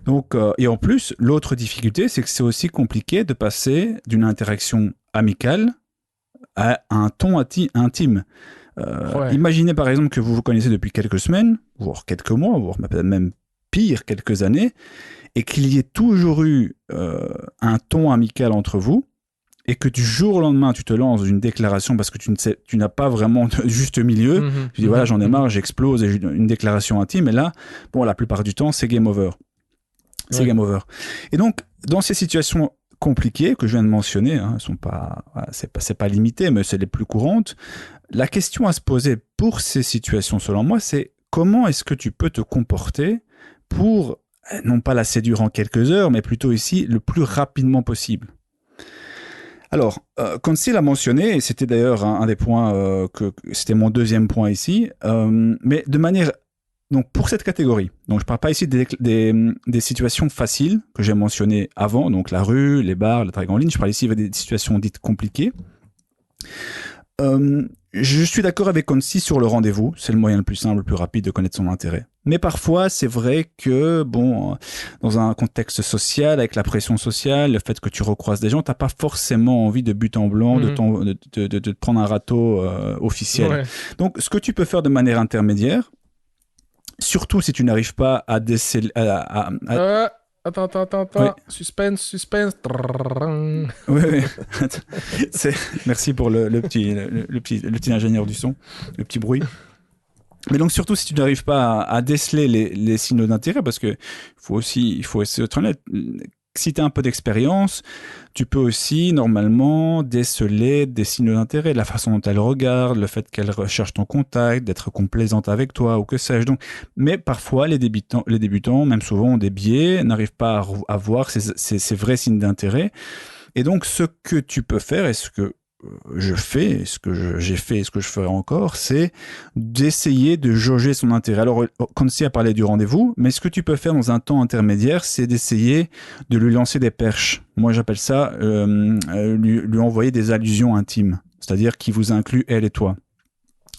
Donc, et en plus, l'autre difficulté, c'est que c'est aussi compliqué de passer d'une interaction amicale à un ton intime. Imaginez par exemple que vous vous connaissez depuis quelques semaines, voire quelques mois, voire peut-être même pire, quelques années, et qu'il y ait toujours eu un ton amical entre vous, et que du jour au lendemain, tu te lances une déclaration parce que tu n'as pas vraiment de juste milieu. Tu dis, voilà, j'en ai marre, j'explose, et une déclaration intime. Et là, bon, la plupart du temps, c'est game over. C'est game over. Et donc, dans ces situations compliquées que je viens de mentionner, c'est pas limité, mais c'est les plus courantes. La question à se poser pour ces situations, selon moi, c'est comment est-ce que tu peux te comporter pour, non pas la séduire en quelques heures, mais plutôt ici, le plus rapidement possible. Alors, Conceal a mentionné, et c'était d'ailleurs un des points c'était mon deuxième point ici, mais de manière, donc pour cette catégorie, donc je parle pas ici des situations faciles que j'ai mentionnées avant, donc la rue, les bars, la drague en ligne, je parle ici des situations dites compliquées. Je suis d'accord avec Concy sur le rendez-vous, c'est le moyen le plus simple, le plus rapide de connaître son intérêt. Mais parfois, c'est vrai que, bon, dans un contexte social, avec la pression sociale, le fait que tu recroises des gens, t'as pas forcément envie de but en blanc, de te prendre un râteau officiel. Ouais. Donc, ce que tu peux faire de manière intermédiaire, surtout si tu n'arrives pas à déceler... Attends. Oui. Suspense. Oui. Merci pour le petit ingénieur du son, le petit bruit. Mais donc surtout si tu n'arrives pas à déceler les signaux d'intérêt, parce que il faut essayer d'être honnête. Si tu as un peu d'expérience, tu peux aussi normalement déceler des signaux d'intérêt, la façon dont elle regarde, le fait qu'elle recherche ton contact, d'être complaisante avec toi ou que sais-je. Donc, mais parfois les débutants, même souvent ont des biais, n'arrivent pas à voir ces vrais signes d'intérêt. Et donc ce que tu peux faire, et ce que je fais, ce que j'ai fait et ce que je ferai encore, c'est d'essayer de jauger son intérêt. Alors, Concy a parlé du rendez-vous, mais ce que tu peux faire dans un temps intermédiaire, c'est d'essayer de lui lancer des perches. Moi, j'appelle ça lui envoyer des allusions intimes, c'est-à-dire qui vous inclut elle et toi.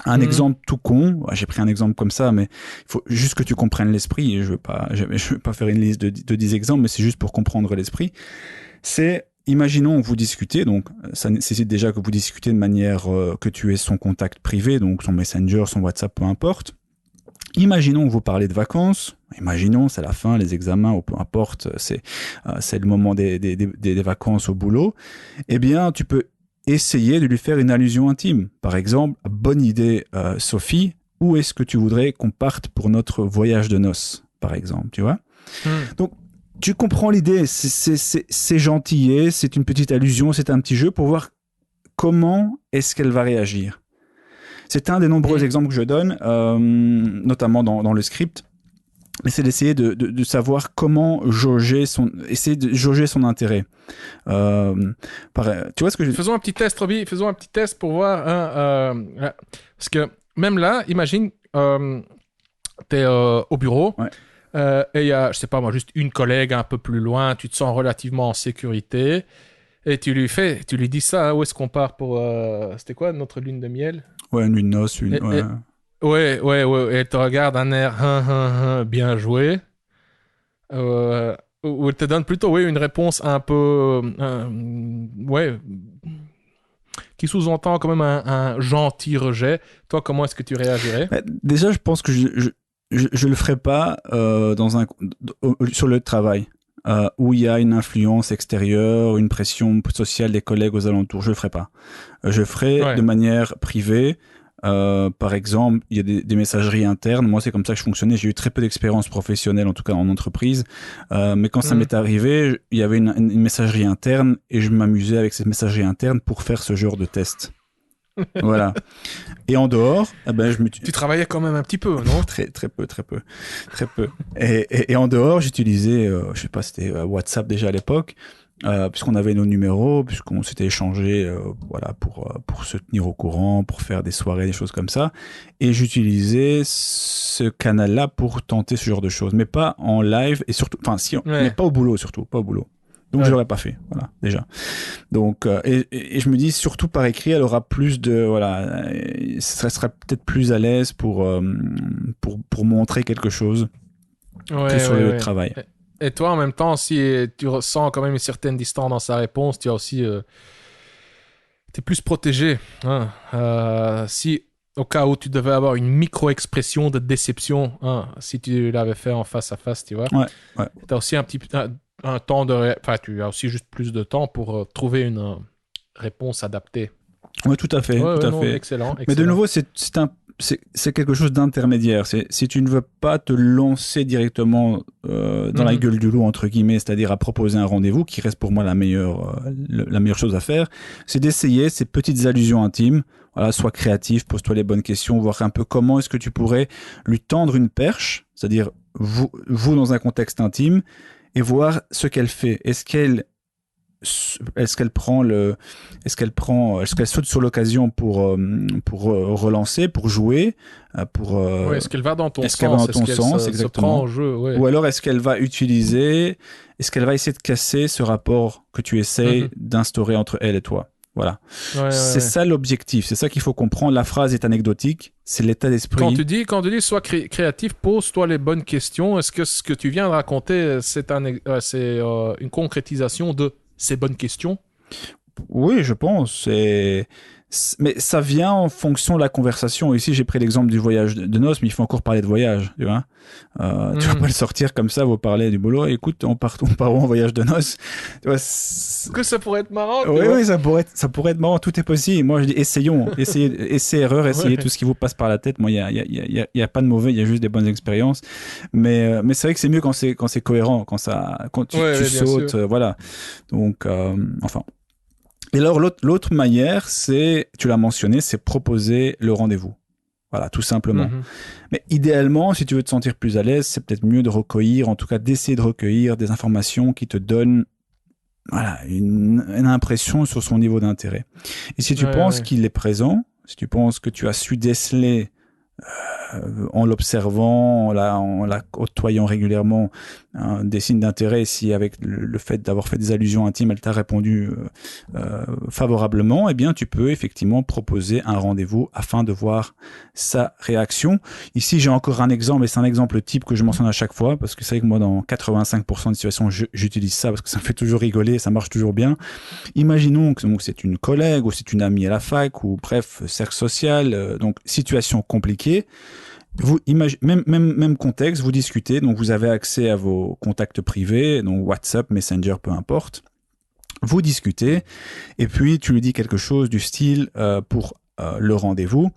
Un exemple tout con, j'ai pris un exemple comme ça, mais il faut juste que tu comprennes l'esprit. Je veux pas faire une liste de 10 exemples, mais c'est juste pour comprendre l'esprit. C'est, imaginons vous discutez, donc ça nécessite déjà que vous discutez de manière que tu aies son contact privé, donc son Messenger, son WhatsApp, peu importe. Imaginons que vous parlez de vacances. Imaginons, c'est la fin, les examens, ou peu importe, c'est le moment des vacances au boulot. Eh bien, tu peux essayer de lui faire une allusion intime. Par exemple, bonne idée, Sophie, où est-ce que tu voudrais qu'on parte pour notre voyage de noces, par exemple, tu vois? Donc, tu comprends l'idée, c'est gentillet, c'est une petite allusion, c'est un petit jeu pour voir comment est-ce qu'elle va réagir. C'est un des nombreux exemples que je donne, notamment dans le script. Mais c'est d'essayer de savoir comment essayer de jauger son intérêt. Tu vois ce que Faisons un petit test, Roby. Faisons un petit test pour voir. Parce que même là, imagine, t'es au bureau. Ouais. Et il y a, je sais pas moi, juste une collègue un peu plus loin. Tu te sens relativement en sécurité. Et tu lui dis ça. Où est-ce qu'on part pour. C'était quoi notre lune de miel? Ouais, une nuit de noces. Ouais. Et elle te regarde un air bien joué. Ou elle te donne plutôt une réponse un peu. Qui sous-entend quand même un gentil rejet. Toi, comment est-ce que tu réagirais? Déjà, je pense que je le ferai pas sur le travail. Où il y a une influence extérieure, une pression sociale des collègues aux alentours. Je le ferai pas. Je le ferai de manière privée. Par exemple, il y a des messageries internes. Moi, c'est comme ça que je fonctionnais. J'ai eu très peu d'expérience professionnelle, en tout cas en entreprise. Mais quand ça m'est arrivé, il y avait une messagerie interne et je m'amusais avec cette messagerie interne pour faire ce genre de test. Voilà. Et en dehors, tu travaillais quand même un petit peu, non? Très peu. Et en dehors, j'utilisais, je sais pas, c'était WhatsApp déjà à l'époque, puisqu'on avait nos numéros, puisqu'on s'était échangé, voilà, pour se tenir au courant, pour faire des soirées, des choses comme ça. Et j'utilisais ce canal-là pour tenter ce genre de choses, mais pas en live et surtout, mais pas au boulot surtout, pas au boulot. Donc je l'aurais pas fait, voilà, déjà. Donc et je me dis surtout par écrit, elle aura plus de ça sera peut-être plus à l'aise pour montrer quelque chose que sur le travail. Et toi, en même temps, si tu ressens quand même une certaine distance dans sa réponse, tu as aussi t'es plus protégé. Hein. Si au cas où tu devais avoir une micro-expression de déception, si tu l'avais fait en face à face, tu vois. Ouais. Tu as aussi un temps tu as aussi juste plus de temps pour trouver une réponse adaptée. Oui, tout à fait. Excellent. Mais de nouveau, c'est quelque chose d'intermédiaire. Si tu ne veux pas te lancer directement dans la gueule du loup, entre guillemets, c'est-à-dire à proposer un rendez-vous, qui reste pour moi la meilleure chose à faire, c'est d'essayer ces petites allusions intimes. Voilà, sois créatif, pose-toi les bonnes questions, voir un peu comment est-ce que tu pourrais lui tendre une perche, c'est-à-dire vous dans un contexte intime, et voir ce qu'elle fait. Est-ce qu'elle saute sur l'occasion pour relancer, pour jouer, est-ce qu'elle va dans ton sens, exactement. se prend en jeu, ou alors est-ce qu'elle va essayer de casser ce rapport que tu essayes d'instaurer entre elle et toi. Voilà. C'est ça l'objectif, c'est ça qu'il faut comprendre. La phrase est anecdotique, c'est l'état d'esprit. Quand tu dis sois créatif, pose-toi les bonnes questions. Est-ce que ce que tu viens de raconter, c'est une concrétisation de ces bonnes questions? Oui, je pense. Mais ça vient en fonction de la conversation. Ici, j'ai pris l'exemple du voyage de noces, mais il faut encore parler de voyage, tu vois. Tu vas pas le sortir comme ça, vous parlez du boulot. Écoute, on part où en voyage de noces? Tu vois, que ça pourrait être marrant. Oui, ça pourrait être marrant. Tout est possible. Moi, je dis essayons, essayez tout ce qui vous passe par la tête. Moi, il y a pas de mauvais, il y a juste des bonnes expériences. Mais c'est vrai que c'est mieux quand c'est cohérent, quand tu sautes, voilà. Donc, enfin. Et alors, l'autre manière, tu l'as mentionné, c'est proposer le rendez-vous. Voilà, tout simplement. Mais idéalement, si tu veux te sentir plus à l'aise, c'est peut-être mieux en tout cas d'essayer de recueillir des informations qui te donnent une impression sur son niveau d'intérêt. Et si tu penses qu'il est présent, si tu penses que tu as su déceler en l'observant, en la côtoyant régulièrement, des signes d'intérêt, si avec le fait d'avoir fait des allusions intimes, elle t'a répondu favorablement, eh bien tu peux effectivement proposer un rendez-vous afin de voir sa réaction. Ici, j'ai encore un exemple, et c'est un exemple type que je mentionne à chaque fois, parce que c'est vrai que moi, dans 85% des situations, j'utilise ça parce que ça me fait toujours rigoler, ça marche toujours bien. Imaginons que donc, c'est une collègue ou c'est une amie à la fac, ou bref, cercle social, donc situation compliquée. Vous même contexte, vous discutez, donc vous avez accès à vos contacts privés, donc WhatsApp, Messenger, peu importe. Vous discutez, et puis tu lui dis quelque chose du style pour le rendez-vous.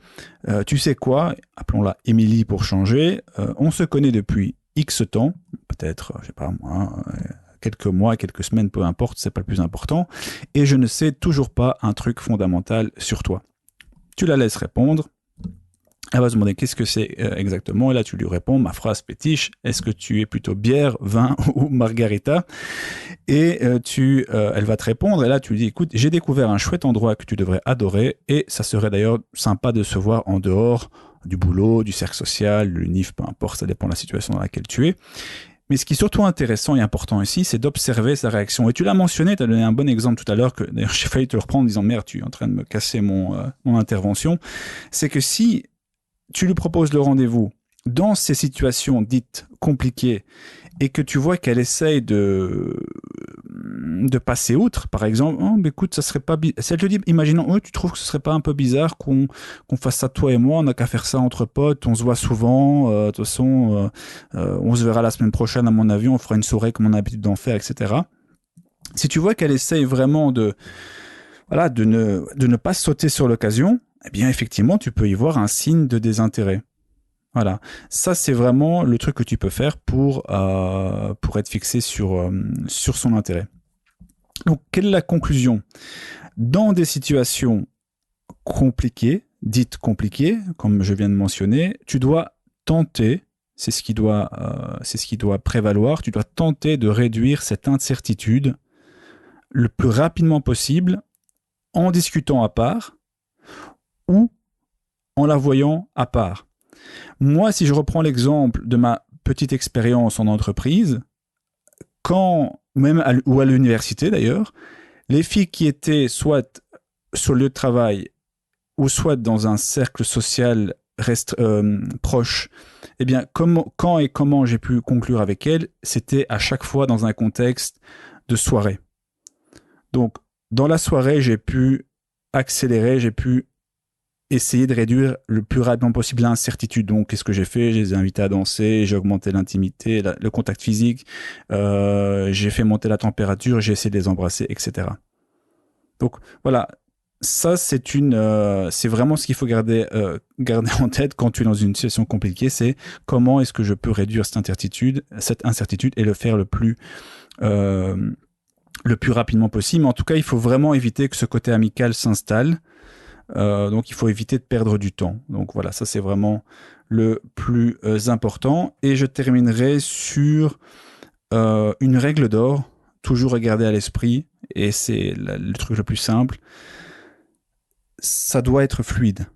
Tu sais quoi, appelons-la Émilie pour changer. On se connaît depuis X temps, peut-être, je sais pas moi, quelques mois, quelques semaines, peu importe, c'est pas le plus important. Et je ne sais toujours pas un truc fondamental sur toi. Tu la laisses répondre. Elle va se demander qu'est-ce que c'est exactement, et là tu lui réponds, ma phrase fétiche, est-ce que tu es plutôt bière, vin ou margarita? Et elle va te répondre, et là tu lui dis, écoute, j'ai découvert un chouette endroit que tu devrais adorer, et ça serait d'ailleurs sympa de se voir en dehors du boulot, du cercle social, de l'UNIF, peu importe, ça dépend de la situation dans laquelle tu es. Mais ce qui est surtout intéressant et important ici, c'est d'observer sa réaction. Et tu l'as mentionné, tu as donné un bon exemple tout à l'heure, que d'ailleurs j'ai failli te le reprendre en disant, merde, tu es en train de me casser mon intervention. C'est que si tu lui proposes le rendez-vous dans ces situations dites compliquées et que tu vois qu'elle essaye de passer outre, par exemple, oh, mais écoute, ça serait pas si elle te dit, imaginons, oh, tu trouves que ce serait pas un peu bizarre qu'on fasse ça toi et moi, on n'a qu'à faire ça entre potes, on se voit souvent, de toute façon, on se verra la semaine prochaine à mon avis, on fera une soirée comme on a l'habitude d'en faire, etc. Si tu vois qu'elle essaye vraiment de ne pas sauter sur l'occasion, eh bien, effectivement, tu peux y voir un signe de désintérêt. Voilà. Ça, c'est vraiment le truc que tu peux faire pour être fixé sur son intérêt. Donc, quelle est la conclusion? Dans des situations compliquées, dites compliquées, comme je viens de mentionner, tu dois tenter, c'est ce qui doit prévaloir, tu dois tenter de réduire cette incertitude le plus rapidement possible en discutant à part, ou en la voyant à part. Moi, si je reprends l'exemple de ma petite expérience en entreprise, ou à l'université d'ailleurs, les filles qui étaient soit sur le lieu de travail ou soit dans un cercle social proche, eh bien, quand et comment j'ai pu conclure avec elles, c'était à chaque fois dans un contexte de soirée. Donc, dans la soirée, j'ai pu accélérer, j'ai pu essayer de réduire le plus rapidement possible l'incertitude. Donc, qu'est-ce que j'ai fait? Je les ai invités à danser, j'ai augmenté l'intimité, le contact physique, j'ai fait monter la température, j'ai essayé de les embrasser, etc. Donc, voilà. Ça, c'est vraiment ce qu'il faut garder en tête quand tu es dans une situation compliquée, c'est comment est-ce que je peux réduire cette incertitude et le faire le plus rapidement possible. Mais en tout cas, il faut vraiment éviter que ce côté amical s'installe. Donc il faut éviter de perdre du temps. Donc voilà, ça c'est vraiment le plus important. Et je terminerai sur une règle d'or, toujours garder à l'esprit, et c'est le truc le plus simple. Ça doit être fluide.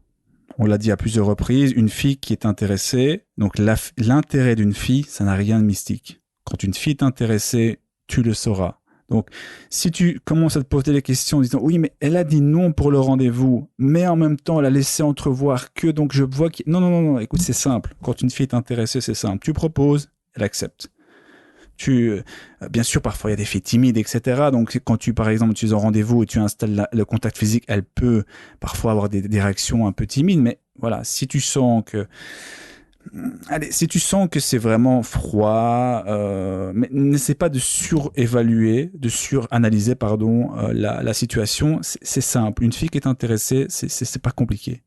On l'a dit à plusieurs reprises, une fille qui est intéressée, donc l'intérêt d'une fille, ça n'a rien de mystique. Quand une fille est intéressée, tu le sauras. Donc, si tu commences à te poser des questions en disant « Oui, mais elle a dit non pour le rendez-vous, mais en même temps, elle a laissé entrevoir que, donc je vois qu'il... » Non, écoute, c'est simple. Quand une fille est intéressée, c'est simple. Tu proposes, elle accepte. Bien sûr, parfois, il y a des filles timides, etc. Donc, quand par exemple, tu es en rendez-vous et tu installes le contact physique, elle peut parfois avoir des réactions un peu timides, mais voilà, si tu sens que c'est vraiment froid, mais n'essaie pas de suranalyser, la situation. C'est simple. Une fille qui est intéressée, c'est pas compliqué.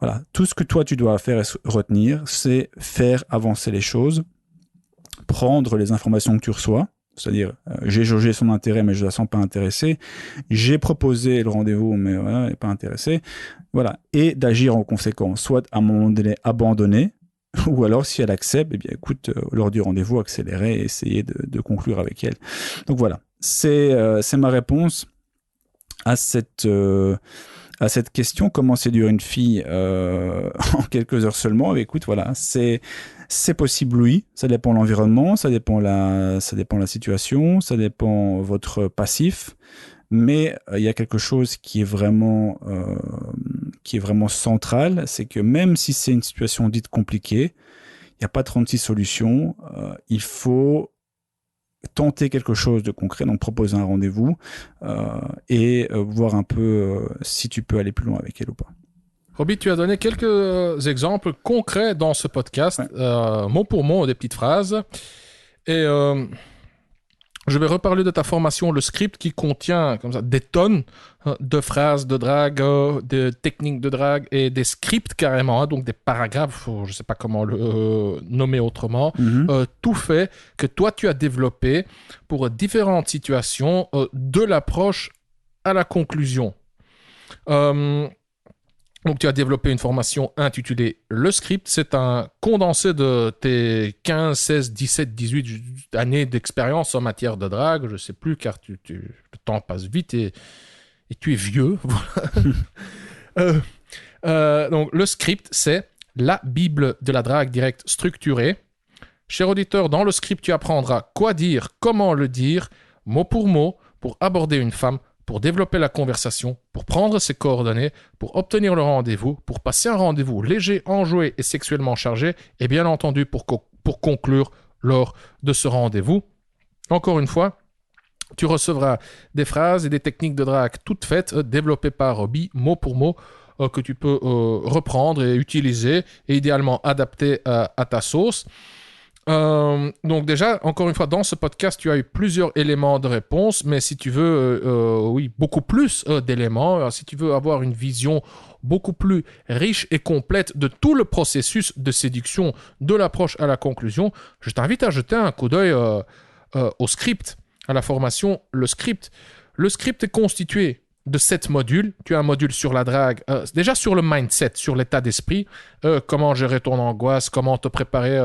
Voilà. Tout ce que toi tu dois faire et retenir, c'est faire avancer les choses, prendre les informations que tu reçois. C'est-à-dire, j'ai jaugé son intérêt, mais je la sens pas intéressée. J'ai proposé le rendez-vous, mais voilà, elle n'est pas intéressée. Voilà. Et d'agir en conséquence. Soit à un moment donné abandonner, ou alors si elle accepte, eh bien écoute, lors du rendez-vous, accélérer et essayer de conclure avec elle. Donc voilà, c'est ma réponse à cette À cette question, comment séduire une fille en quelques heures seulement? Écoute, voilà, c'est possible, oui. Ça dépend de l'environnement, ça dépend la situation, ça dépend votre passif. Mais il y a quelque chose qui est vraiment central, c'est que même si c'est une situation dite compliquée, il n'y a pas 36 solutions. Il faut tenter quelque chose de concret, donc proposer un rendez-vous et voir un peu si tu peux aller plus loin avec elle ou pas. Roby, tu as donné quelques exemples concrets dans ce podcast, mot pour mot, des petites phrases. Et je vais reparler de ta formation, le script, qui contient comme ça, des tonnes de phrases de drague, de techniques de drague et des scripts carrément, donc des paragraphes, je ne sais pas comment le nommer autrement, tout fait que toi tu as développé pour différentes situations, de l'approche à la conclusion. Donc, tu as développé une formation intitulée Le Script. C'est un condensé de tes 15, 16, 17, 18 années d'expérience en matière de drague. Je ne sais plus, car le temps passe vite et tu es vieux. Donc, Le Script, c'est la Bible de la drague directe structurée. Cher auditeur, dans Le Script, tu apprendras quoi dire, comment le dire, mot pour aborder une femme, pour développer la conversation, pour prendre ses coordonnées, pour obtenir le rendez-vous, pour passer un rendez-vous léger, enjoué et sexuellement chargé, et bien entendu pour conclure lors de ce rendez-vous. Encore une fois, tu recevras des phrases et des techniques de drague toutes faites, développées par Roby, mot pour mot, que tu peux reprendre et utiliser, et idéalement adapter à ta sauce. Donc déjà, encore une fois, dans ce podcast, tu as eu plusieurs éléments de réponse, mais si tu veux, beaucoup plus d'éléments, si tu veux avoir une vision beaucoup plus riche et complète de tout le processus de séduction, de l'approche à la conclusion, je t'invite à jeter un coup d'œil au script, à la formation Le Script. Le script est constitué de 7 modules. Tu as un module sur la drague, déjà sur le mindset, sur l'état d'esprit, comment gérer ton angoisse, comment te préparer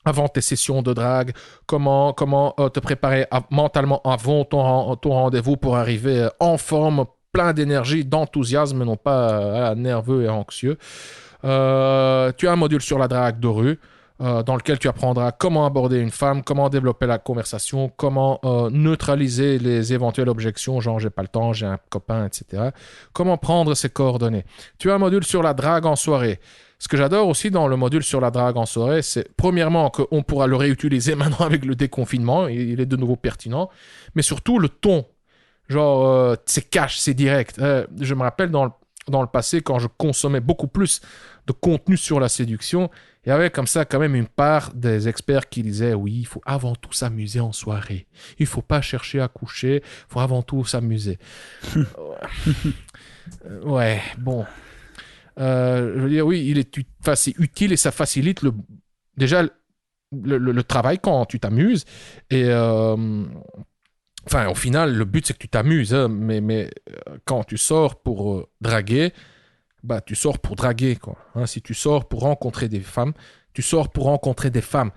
avant tes sessions de drague, comment te préparer mentalement avant ton rendez-vous pour arriver en forme, plein d'énergie, d'enthousiasme, et non pas nerveux et anxieux. Tu as un module sur la drague de rue, dans lequel tu apprendras comment aborder une femme, comment développer la conversation, comment neutraliser les éventuelles objections, genre j'ai pas le temps, j'ai un copain, etc. Comment prendre ses coordonnées. Tu as un module sur la drague en soirée. Ce que j'adore aussi dans le module sur la drague en soirée, c'est premièrement qu'on pourra le réutiliser maintenant avec le déconfinement, il est de nouveau pertinent, mais surtout le ton. Genre, c'est cash, c'est direct. Je me rappelle dans le passé, quand je consommais beaucoup plus de contenu sur la séduction, il y avait comme ça quand même une part des experts qui disaient « Oui, il faut avant tout s'amuser en soirée. Il ne faut pas chercher à coucher, il faut avant tout s'amuser. » Ouais, bon... je veux dire, oui, c'est utile et ça facilite déjà le travail quand tu t'amuses. Et au final, le but c'est que tu t'amuses, hein, mais quand tu sors pour draguer, bah tu sors pour draguer, quoi. Hein, si tu sors pour rencontrer des femmes, tu sors pour rencontrer des femmes.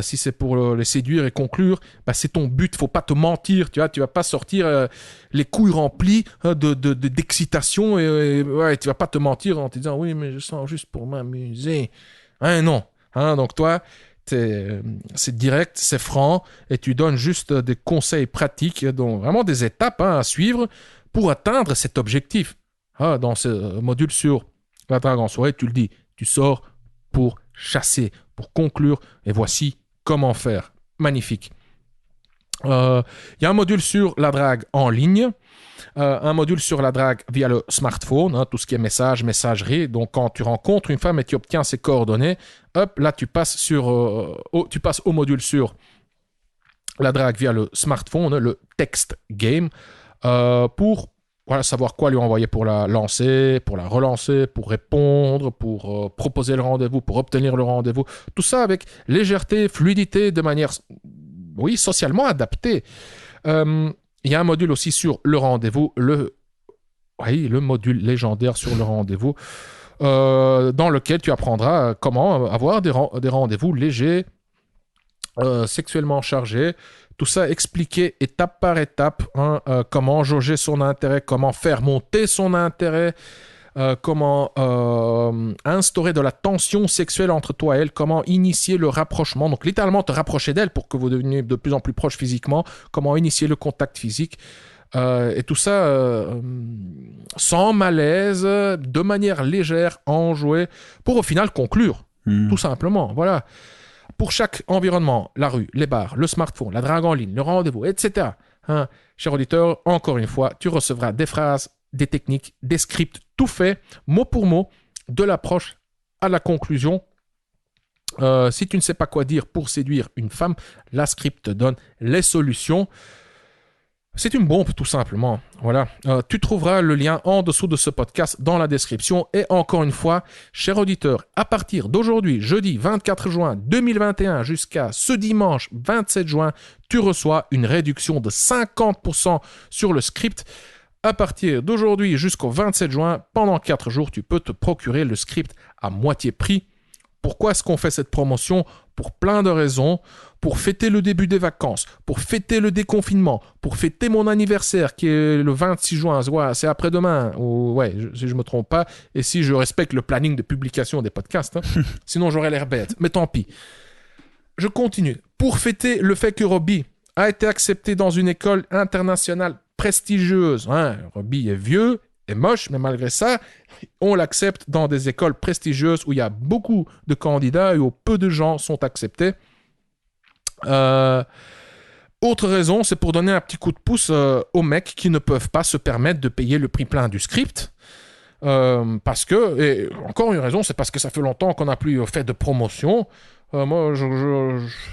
Si c'est pour les séduire et conclure, bah c'est ton but, faut pas te mentir, tu vois, tu vas pas sortir les couilles remplies d'excitation et tu vas pas te mentir en te disant oui mais je sens juste pour m'amuser. Hein, non, hein, donc toi c'est direct, c'est franc et tu donnes juste des conseils pratiques, donc vraiment des étapes à suivre pour atteindre cet objectif. Dans ce module sur la drague en soirée, tu le dis, tu sors pour chasser, pour conclure, et voici comment faire. Magnifique. Il y a un module sur la drague en ligne, un module sur la drague via le smartphone, hein, tout ce qui est messagerie. Donc, quand tu rencontres une femme et tu obtiens ses coordonnées, hop, là, tu passes au module sur la drague via le smartphone, le text game, pour savoir quoi lui envoyer pour la lancer, pour la relancer, pour répondre, pour proposer le rendez-vous, pour obtenir le rendez-vous. Tout ça avec légèreté, fluidité, de manière, socialement adaptée. Il y a un module aussi sur le rendez-vous, le module légendaire sur le rendez-vous, dans lequel tu apprendras comment avoir des rendez-vous légers, sexuellement chargés. Tout ça expliqué étape par étape, comment jauger son intérêt, comment faire monter son intérêt, comment instaurer de la tension sexuelle entre toi et elle, comment initier le rapprochement, donc littéralement te rapprocher d'elle pour que vous deveniez de plus en plus proches physiquement, comment initier le contact physique, et tout ça sans malaise, de manière légère, enjouée, pour au final conclure, tout simplement, voilà. Pour chaque environnement, la rue, les bars, le smartphone, la drague en ligne, le rendez-vous, etc. Cher auditeur, encore une fois, tu recevras des phrases, des techniques, des scripts, tout fait, mot pour mot, de l'approche à la conclusion. Si tu ne sais pas quoi dire pour séduire une femme, la script te donne les solutions. C'est une bombe, tout simplement. Voilà. Tu trouveras le lien en dessous de ce podcast dans la description. Et encore une fois, cher auditeur, à partir d'aujourd'hui, jeudi 24 juin 2021 jusqu'à ce dimanche 27 juin, tu reçois une réduction de 50% sur le script. À partir d'aujourd'hui jusqu'au 27 juin, pendant 4 jours, tu peux te procurer le script à moitié prix. Pourquoi est-ce qu'on fait cette promotion? Pour plein de raisons. Pour fêter le début des vacances, pour fêter le déconfinement, pour fêter mon anniversaire qui est le 26 juin, c'est après-demain, si je me trompe pas, et si je respecte le planning de publication des podcasts, sinon j'aurais l'air bête, mais tant pis. Je continue. Pour fêter le fait que Robbie a été accepté dans une école internationale prestigieuse. Robbie est vieux et moche, mais malgré ça, on l'accepte dans des écoles prestigieuses où il y a beaucoup de candidats et où peu de gens sont acceptés. Autre raison, c'est pour donner un petit coup de pouce aux mecs qui ne peuvent pas se permettre de payer le prix plein du script. Parce que, et encore une raison, c'est parce que ça fait longtemps qu'on n'a plus fait de promotion. Moi,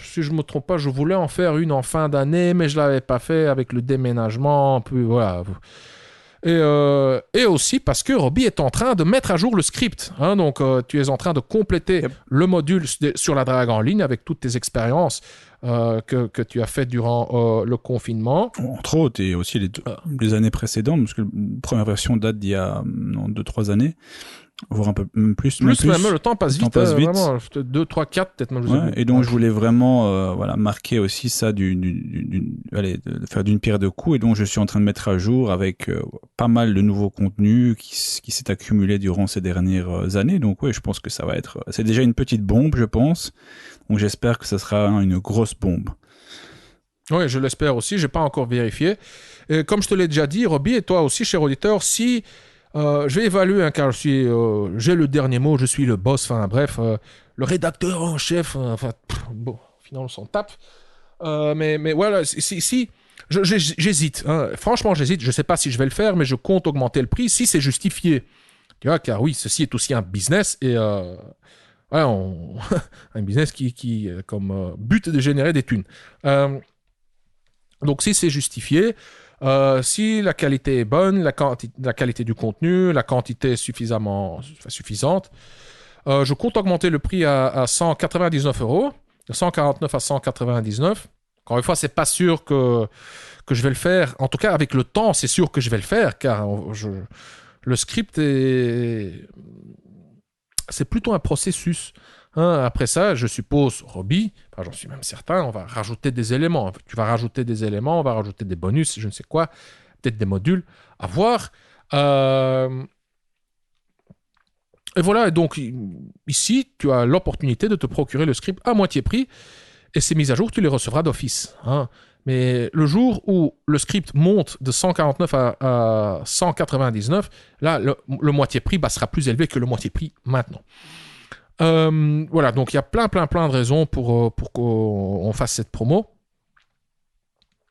si je ne me trompe pas, je voulais en faire une en fin d'année, mais je ne l'avais pas fait avec le déménagement. Puis voilà. Et aussi parce que Robbie est en train de mettre à jour le script. Donc, tu es en train de compléter le module sur la drague en ligne avec toutes tes expériences que tu as faites durant le confinement. Entre autres, et aussi les années précédentes, parce que la première version date d'il y a 2-3 années, voire un peu plus. Même le temps passe vite. Vraiment, 2, 3, 4, peut-être. Même, et donc, je voulais vraiment marquer aussi ça, de faire d'une pierre deux coups. Et donc, je suis en train de mettre à jour avec pas mal de nouveaux contenus qui s'est accumulé durant ces dernières années. Donc, je pense que ça va être... C'est déjà une petite bombe, je pense. Donc, j'espère que ça sera une grosse bombe. Oui, je l'espère aussi. Je n'ai pas encore vérifié. Et comme je te l'ai déjà dit, Robbie, et toi aussi, cher auditeur, si... je vais évaluer, car j'ai le dernier mot, je suis le boss, bref, le rédacteur en chef, finalement on s'en tape. Mais voilà, si j'hésite, franchement j'hésite, je ne sais pas si je vais le faire, mais je compte augmenter le prix si c'est justifié. Tu vois, car oui, ceci est aussi un business, et voilà, un business qui comme but de générer des thunes. Donc si c'est justifié, si la qualité est bonne, la qualité du contenu, la quantité est suffisante, je compte augmenter le prix à 199 €, de 149 à 199. Encore une fois, c'est pas sûr que je vais le faire. En tout cas, avec le temps, c'est sûr que je vais le faire, car le script c'est plutôt un processus. Après ça, je suppose, Robbie, j'en suis même certain, on va rajouter des éléments. Tu vas rajouter des éléments, on va rajouter des bonus, je ne sais quoi, peut-être des modules, à voir. Et voilà, donc ici, tu as l'opportunité de te procurer le script à moitié prix, et ces mises à jour, tu les recevras d'office. Mais le jour où le script monte de 149 à 199, là, le moitié prix sera plus élevé que le moitié prix maintenant. Voilà, donc il y a plein de raisons pour qu'on fasse cette promo.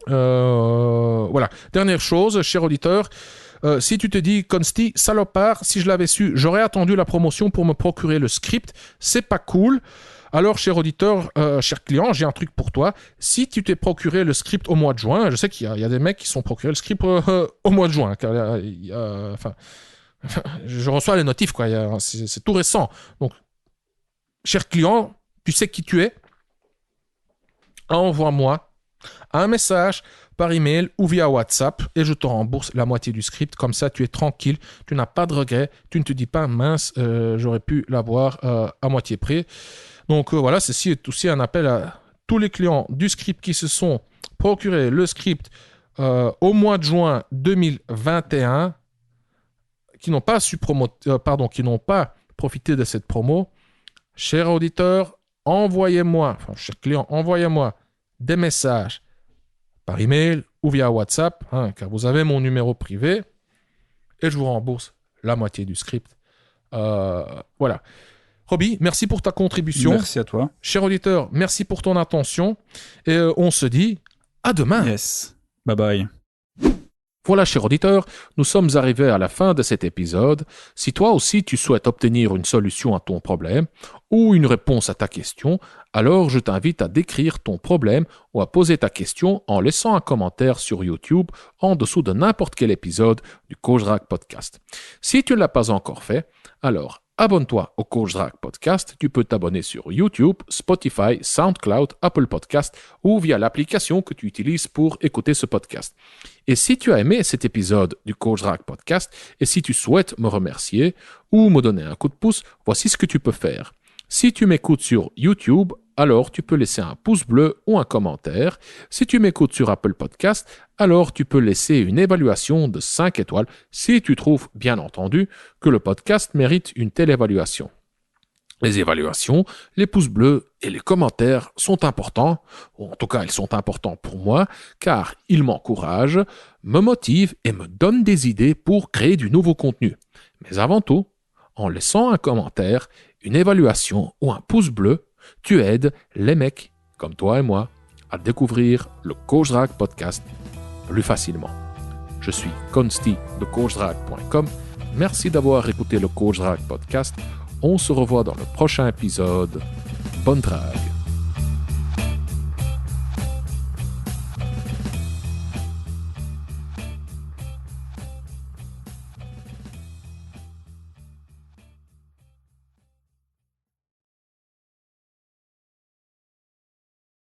Voilà. Dernière chose, cher auditeur, si tu te dis, Consti, salopard, si je l'avais su, j'aurais attendu la promotion pour me procurer le script, c'est pas cool. Alors, cher auditeur, cher client, j'ai un truc pour toi. Si tu t'es procuré le script au mois de juin, je sais qu'il y a des mecs qui sont procurés le script au mois de juin, car je reçois les notifs, quoi. C'est tout récent. Donc, cher client, tu sais qui tu es. Envoie-moi un message par email ou via WhatsApp et je te rembourse la moitié du script. Comme ça, tu es tranquille, tu n'as pas de regrets, tu ne te dis pas mince, j'aurais pu l'avoir à moitié prix. Donc voilà, ceci est aussi un appel à tous les clients du script qui se sont procuré le script au mois de juin 2021, qui n'ont pas qui n'ont pas profité de cette promo, chers auditeurs, chers clients, envoyez-moi des messages par email ou via WhatsApp, car vous avez mon numéro privé, et je vous rembourse la moitié du script. Voilà. Roby, merci pour ta contribution. Merci à toi. Cher auditeur, merci pour ton attention. Et on se dit à demain. Yes. Bye bye. Voilà, cher auditeur, nous sommes arrivés à la fin de cet épisode. Si toi aussi tu souhaites obtenir une solution à ton problème ou une réponse à ta question, alors je t'invite à décrire ton problème ou à poser ta question en laissant un commentaire sur YouTube en dessous de n'importe quel épisode du Coach Drague Podcast. Si tu ne l'as pas encore fait, alors abonne-toi au Coach Drague Podcast. Tu peux t'abonner sur YouTube, Spotify, SoundCloud, Apple Podcast ou via l'application que tu utilises pour écouter ce podcast. Et si tu as aimé cet épisode du Coach Drague Podcast et si tu souhaites me remercier ou me donner un coup de pouce, voici ce que tu peux faire. Si tu m'écoutes sur YouTube, alors tu peux laisser un pouce bleu ou un commentaire. Si tu m'écoutes sur Apple Podcast, alors tu peux laisser une évaluation de 5 étoiles si tu trouves, bien entendu, que le podcast mérite une telle évaluation. Les évaluations, les pouces bleus et les commentaires sont importants, ou en tout cas ils sont importants pour moi, car ils m'encouragent, me motivent et me donnent des idées pour créer du nouveau contenu. Mais avant tout, en laissant un commentaire, une évaluation ou un pouce bleu, tu aides les mecs comme toi et moi à découvrir le Coach Drague Podcast plus facilement. Je suis Consti de CoachDrague.com. Merci d'avoir écouté le Coach Drague Podcast. On se revoit dans le prochain épisode. Bonne drague!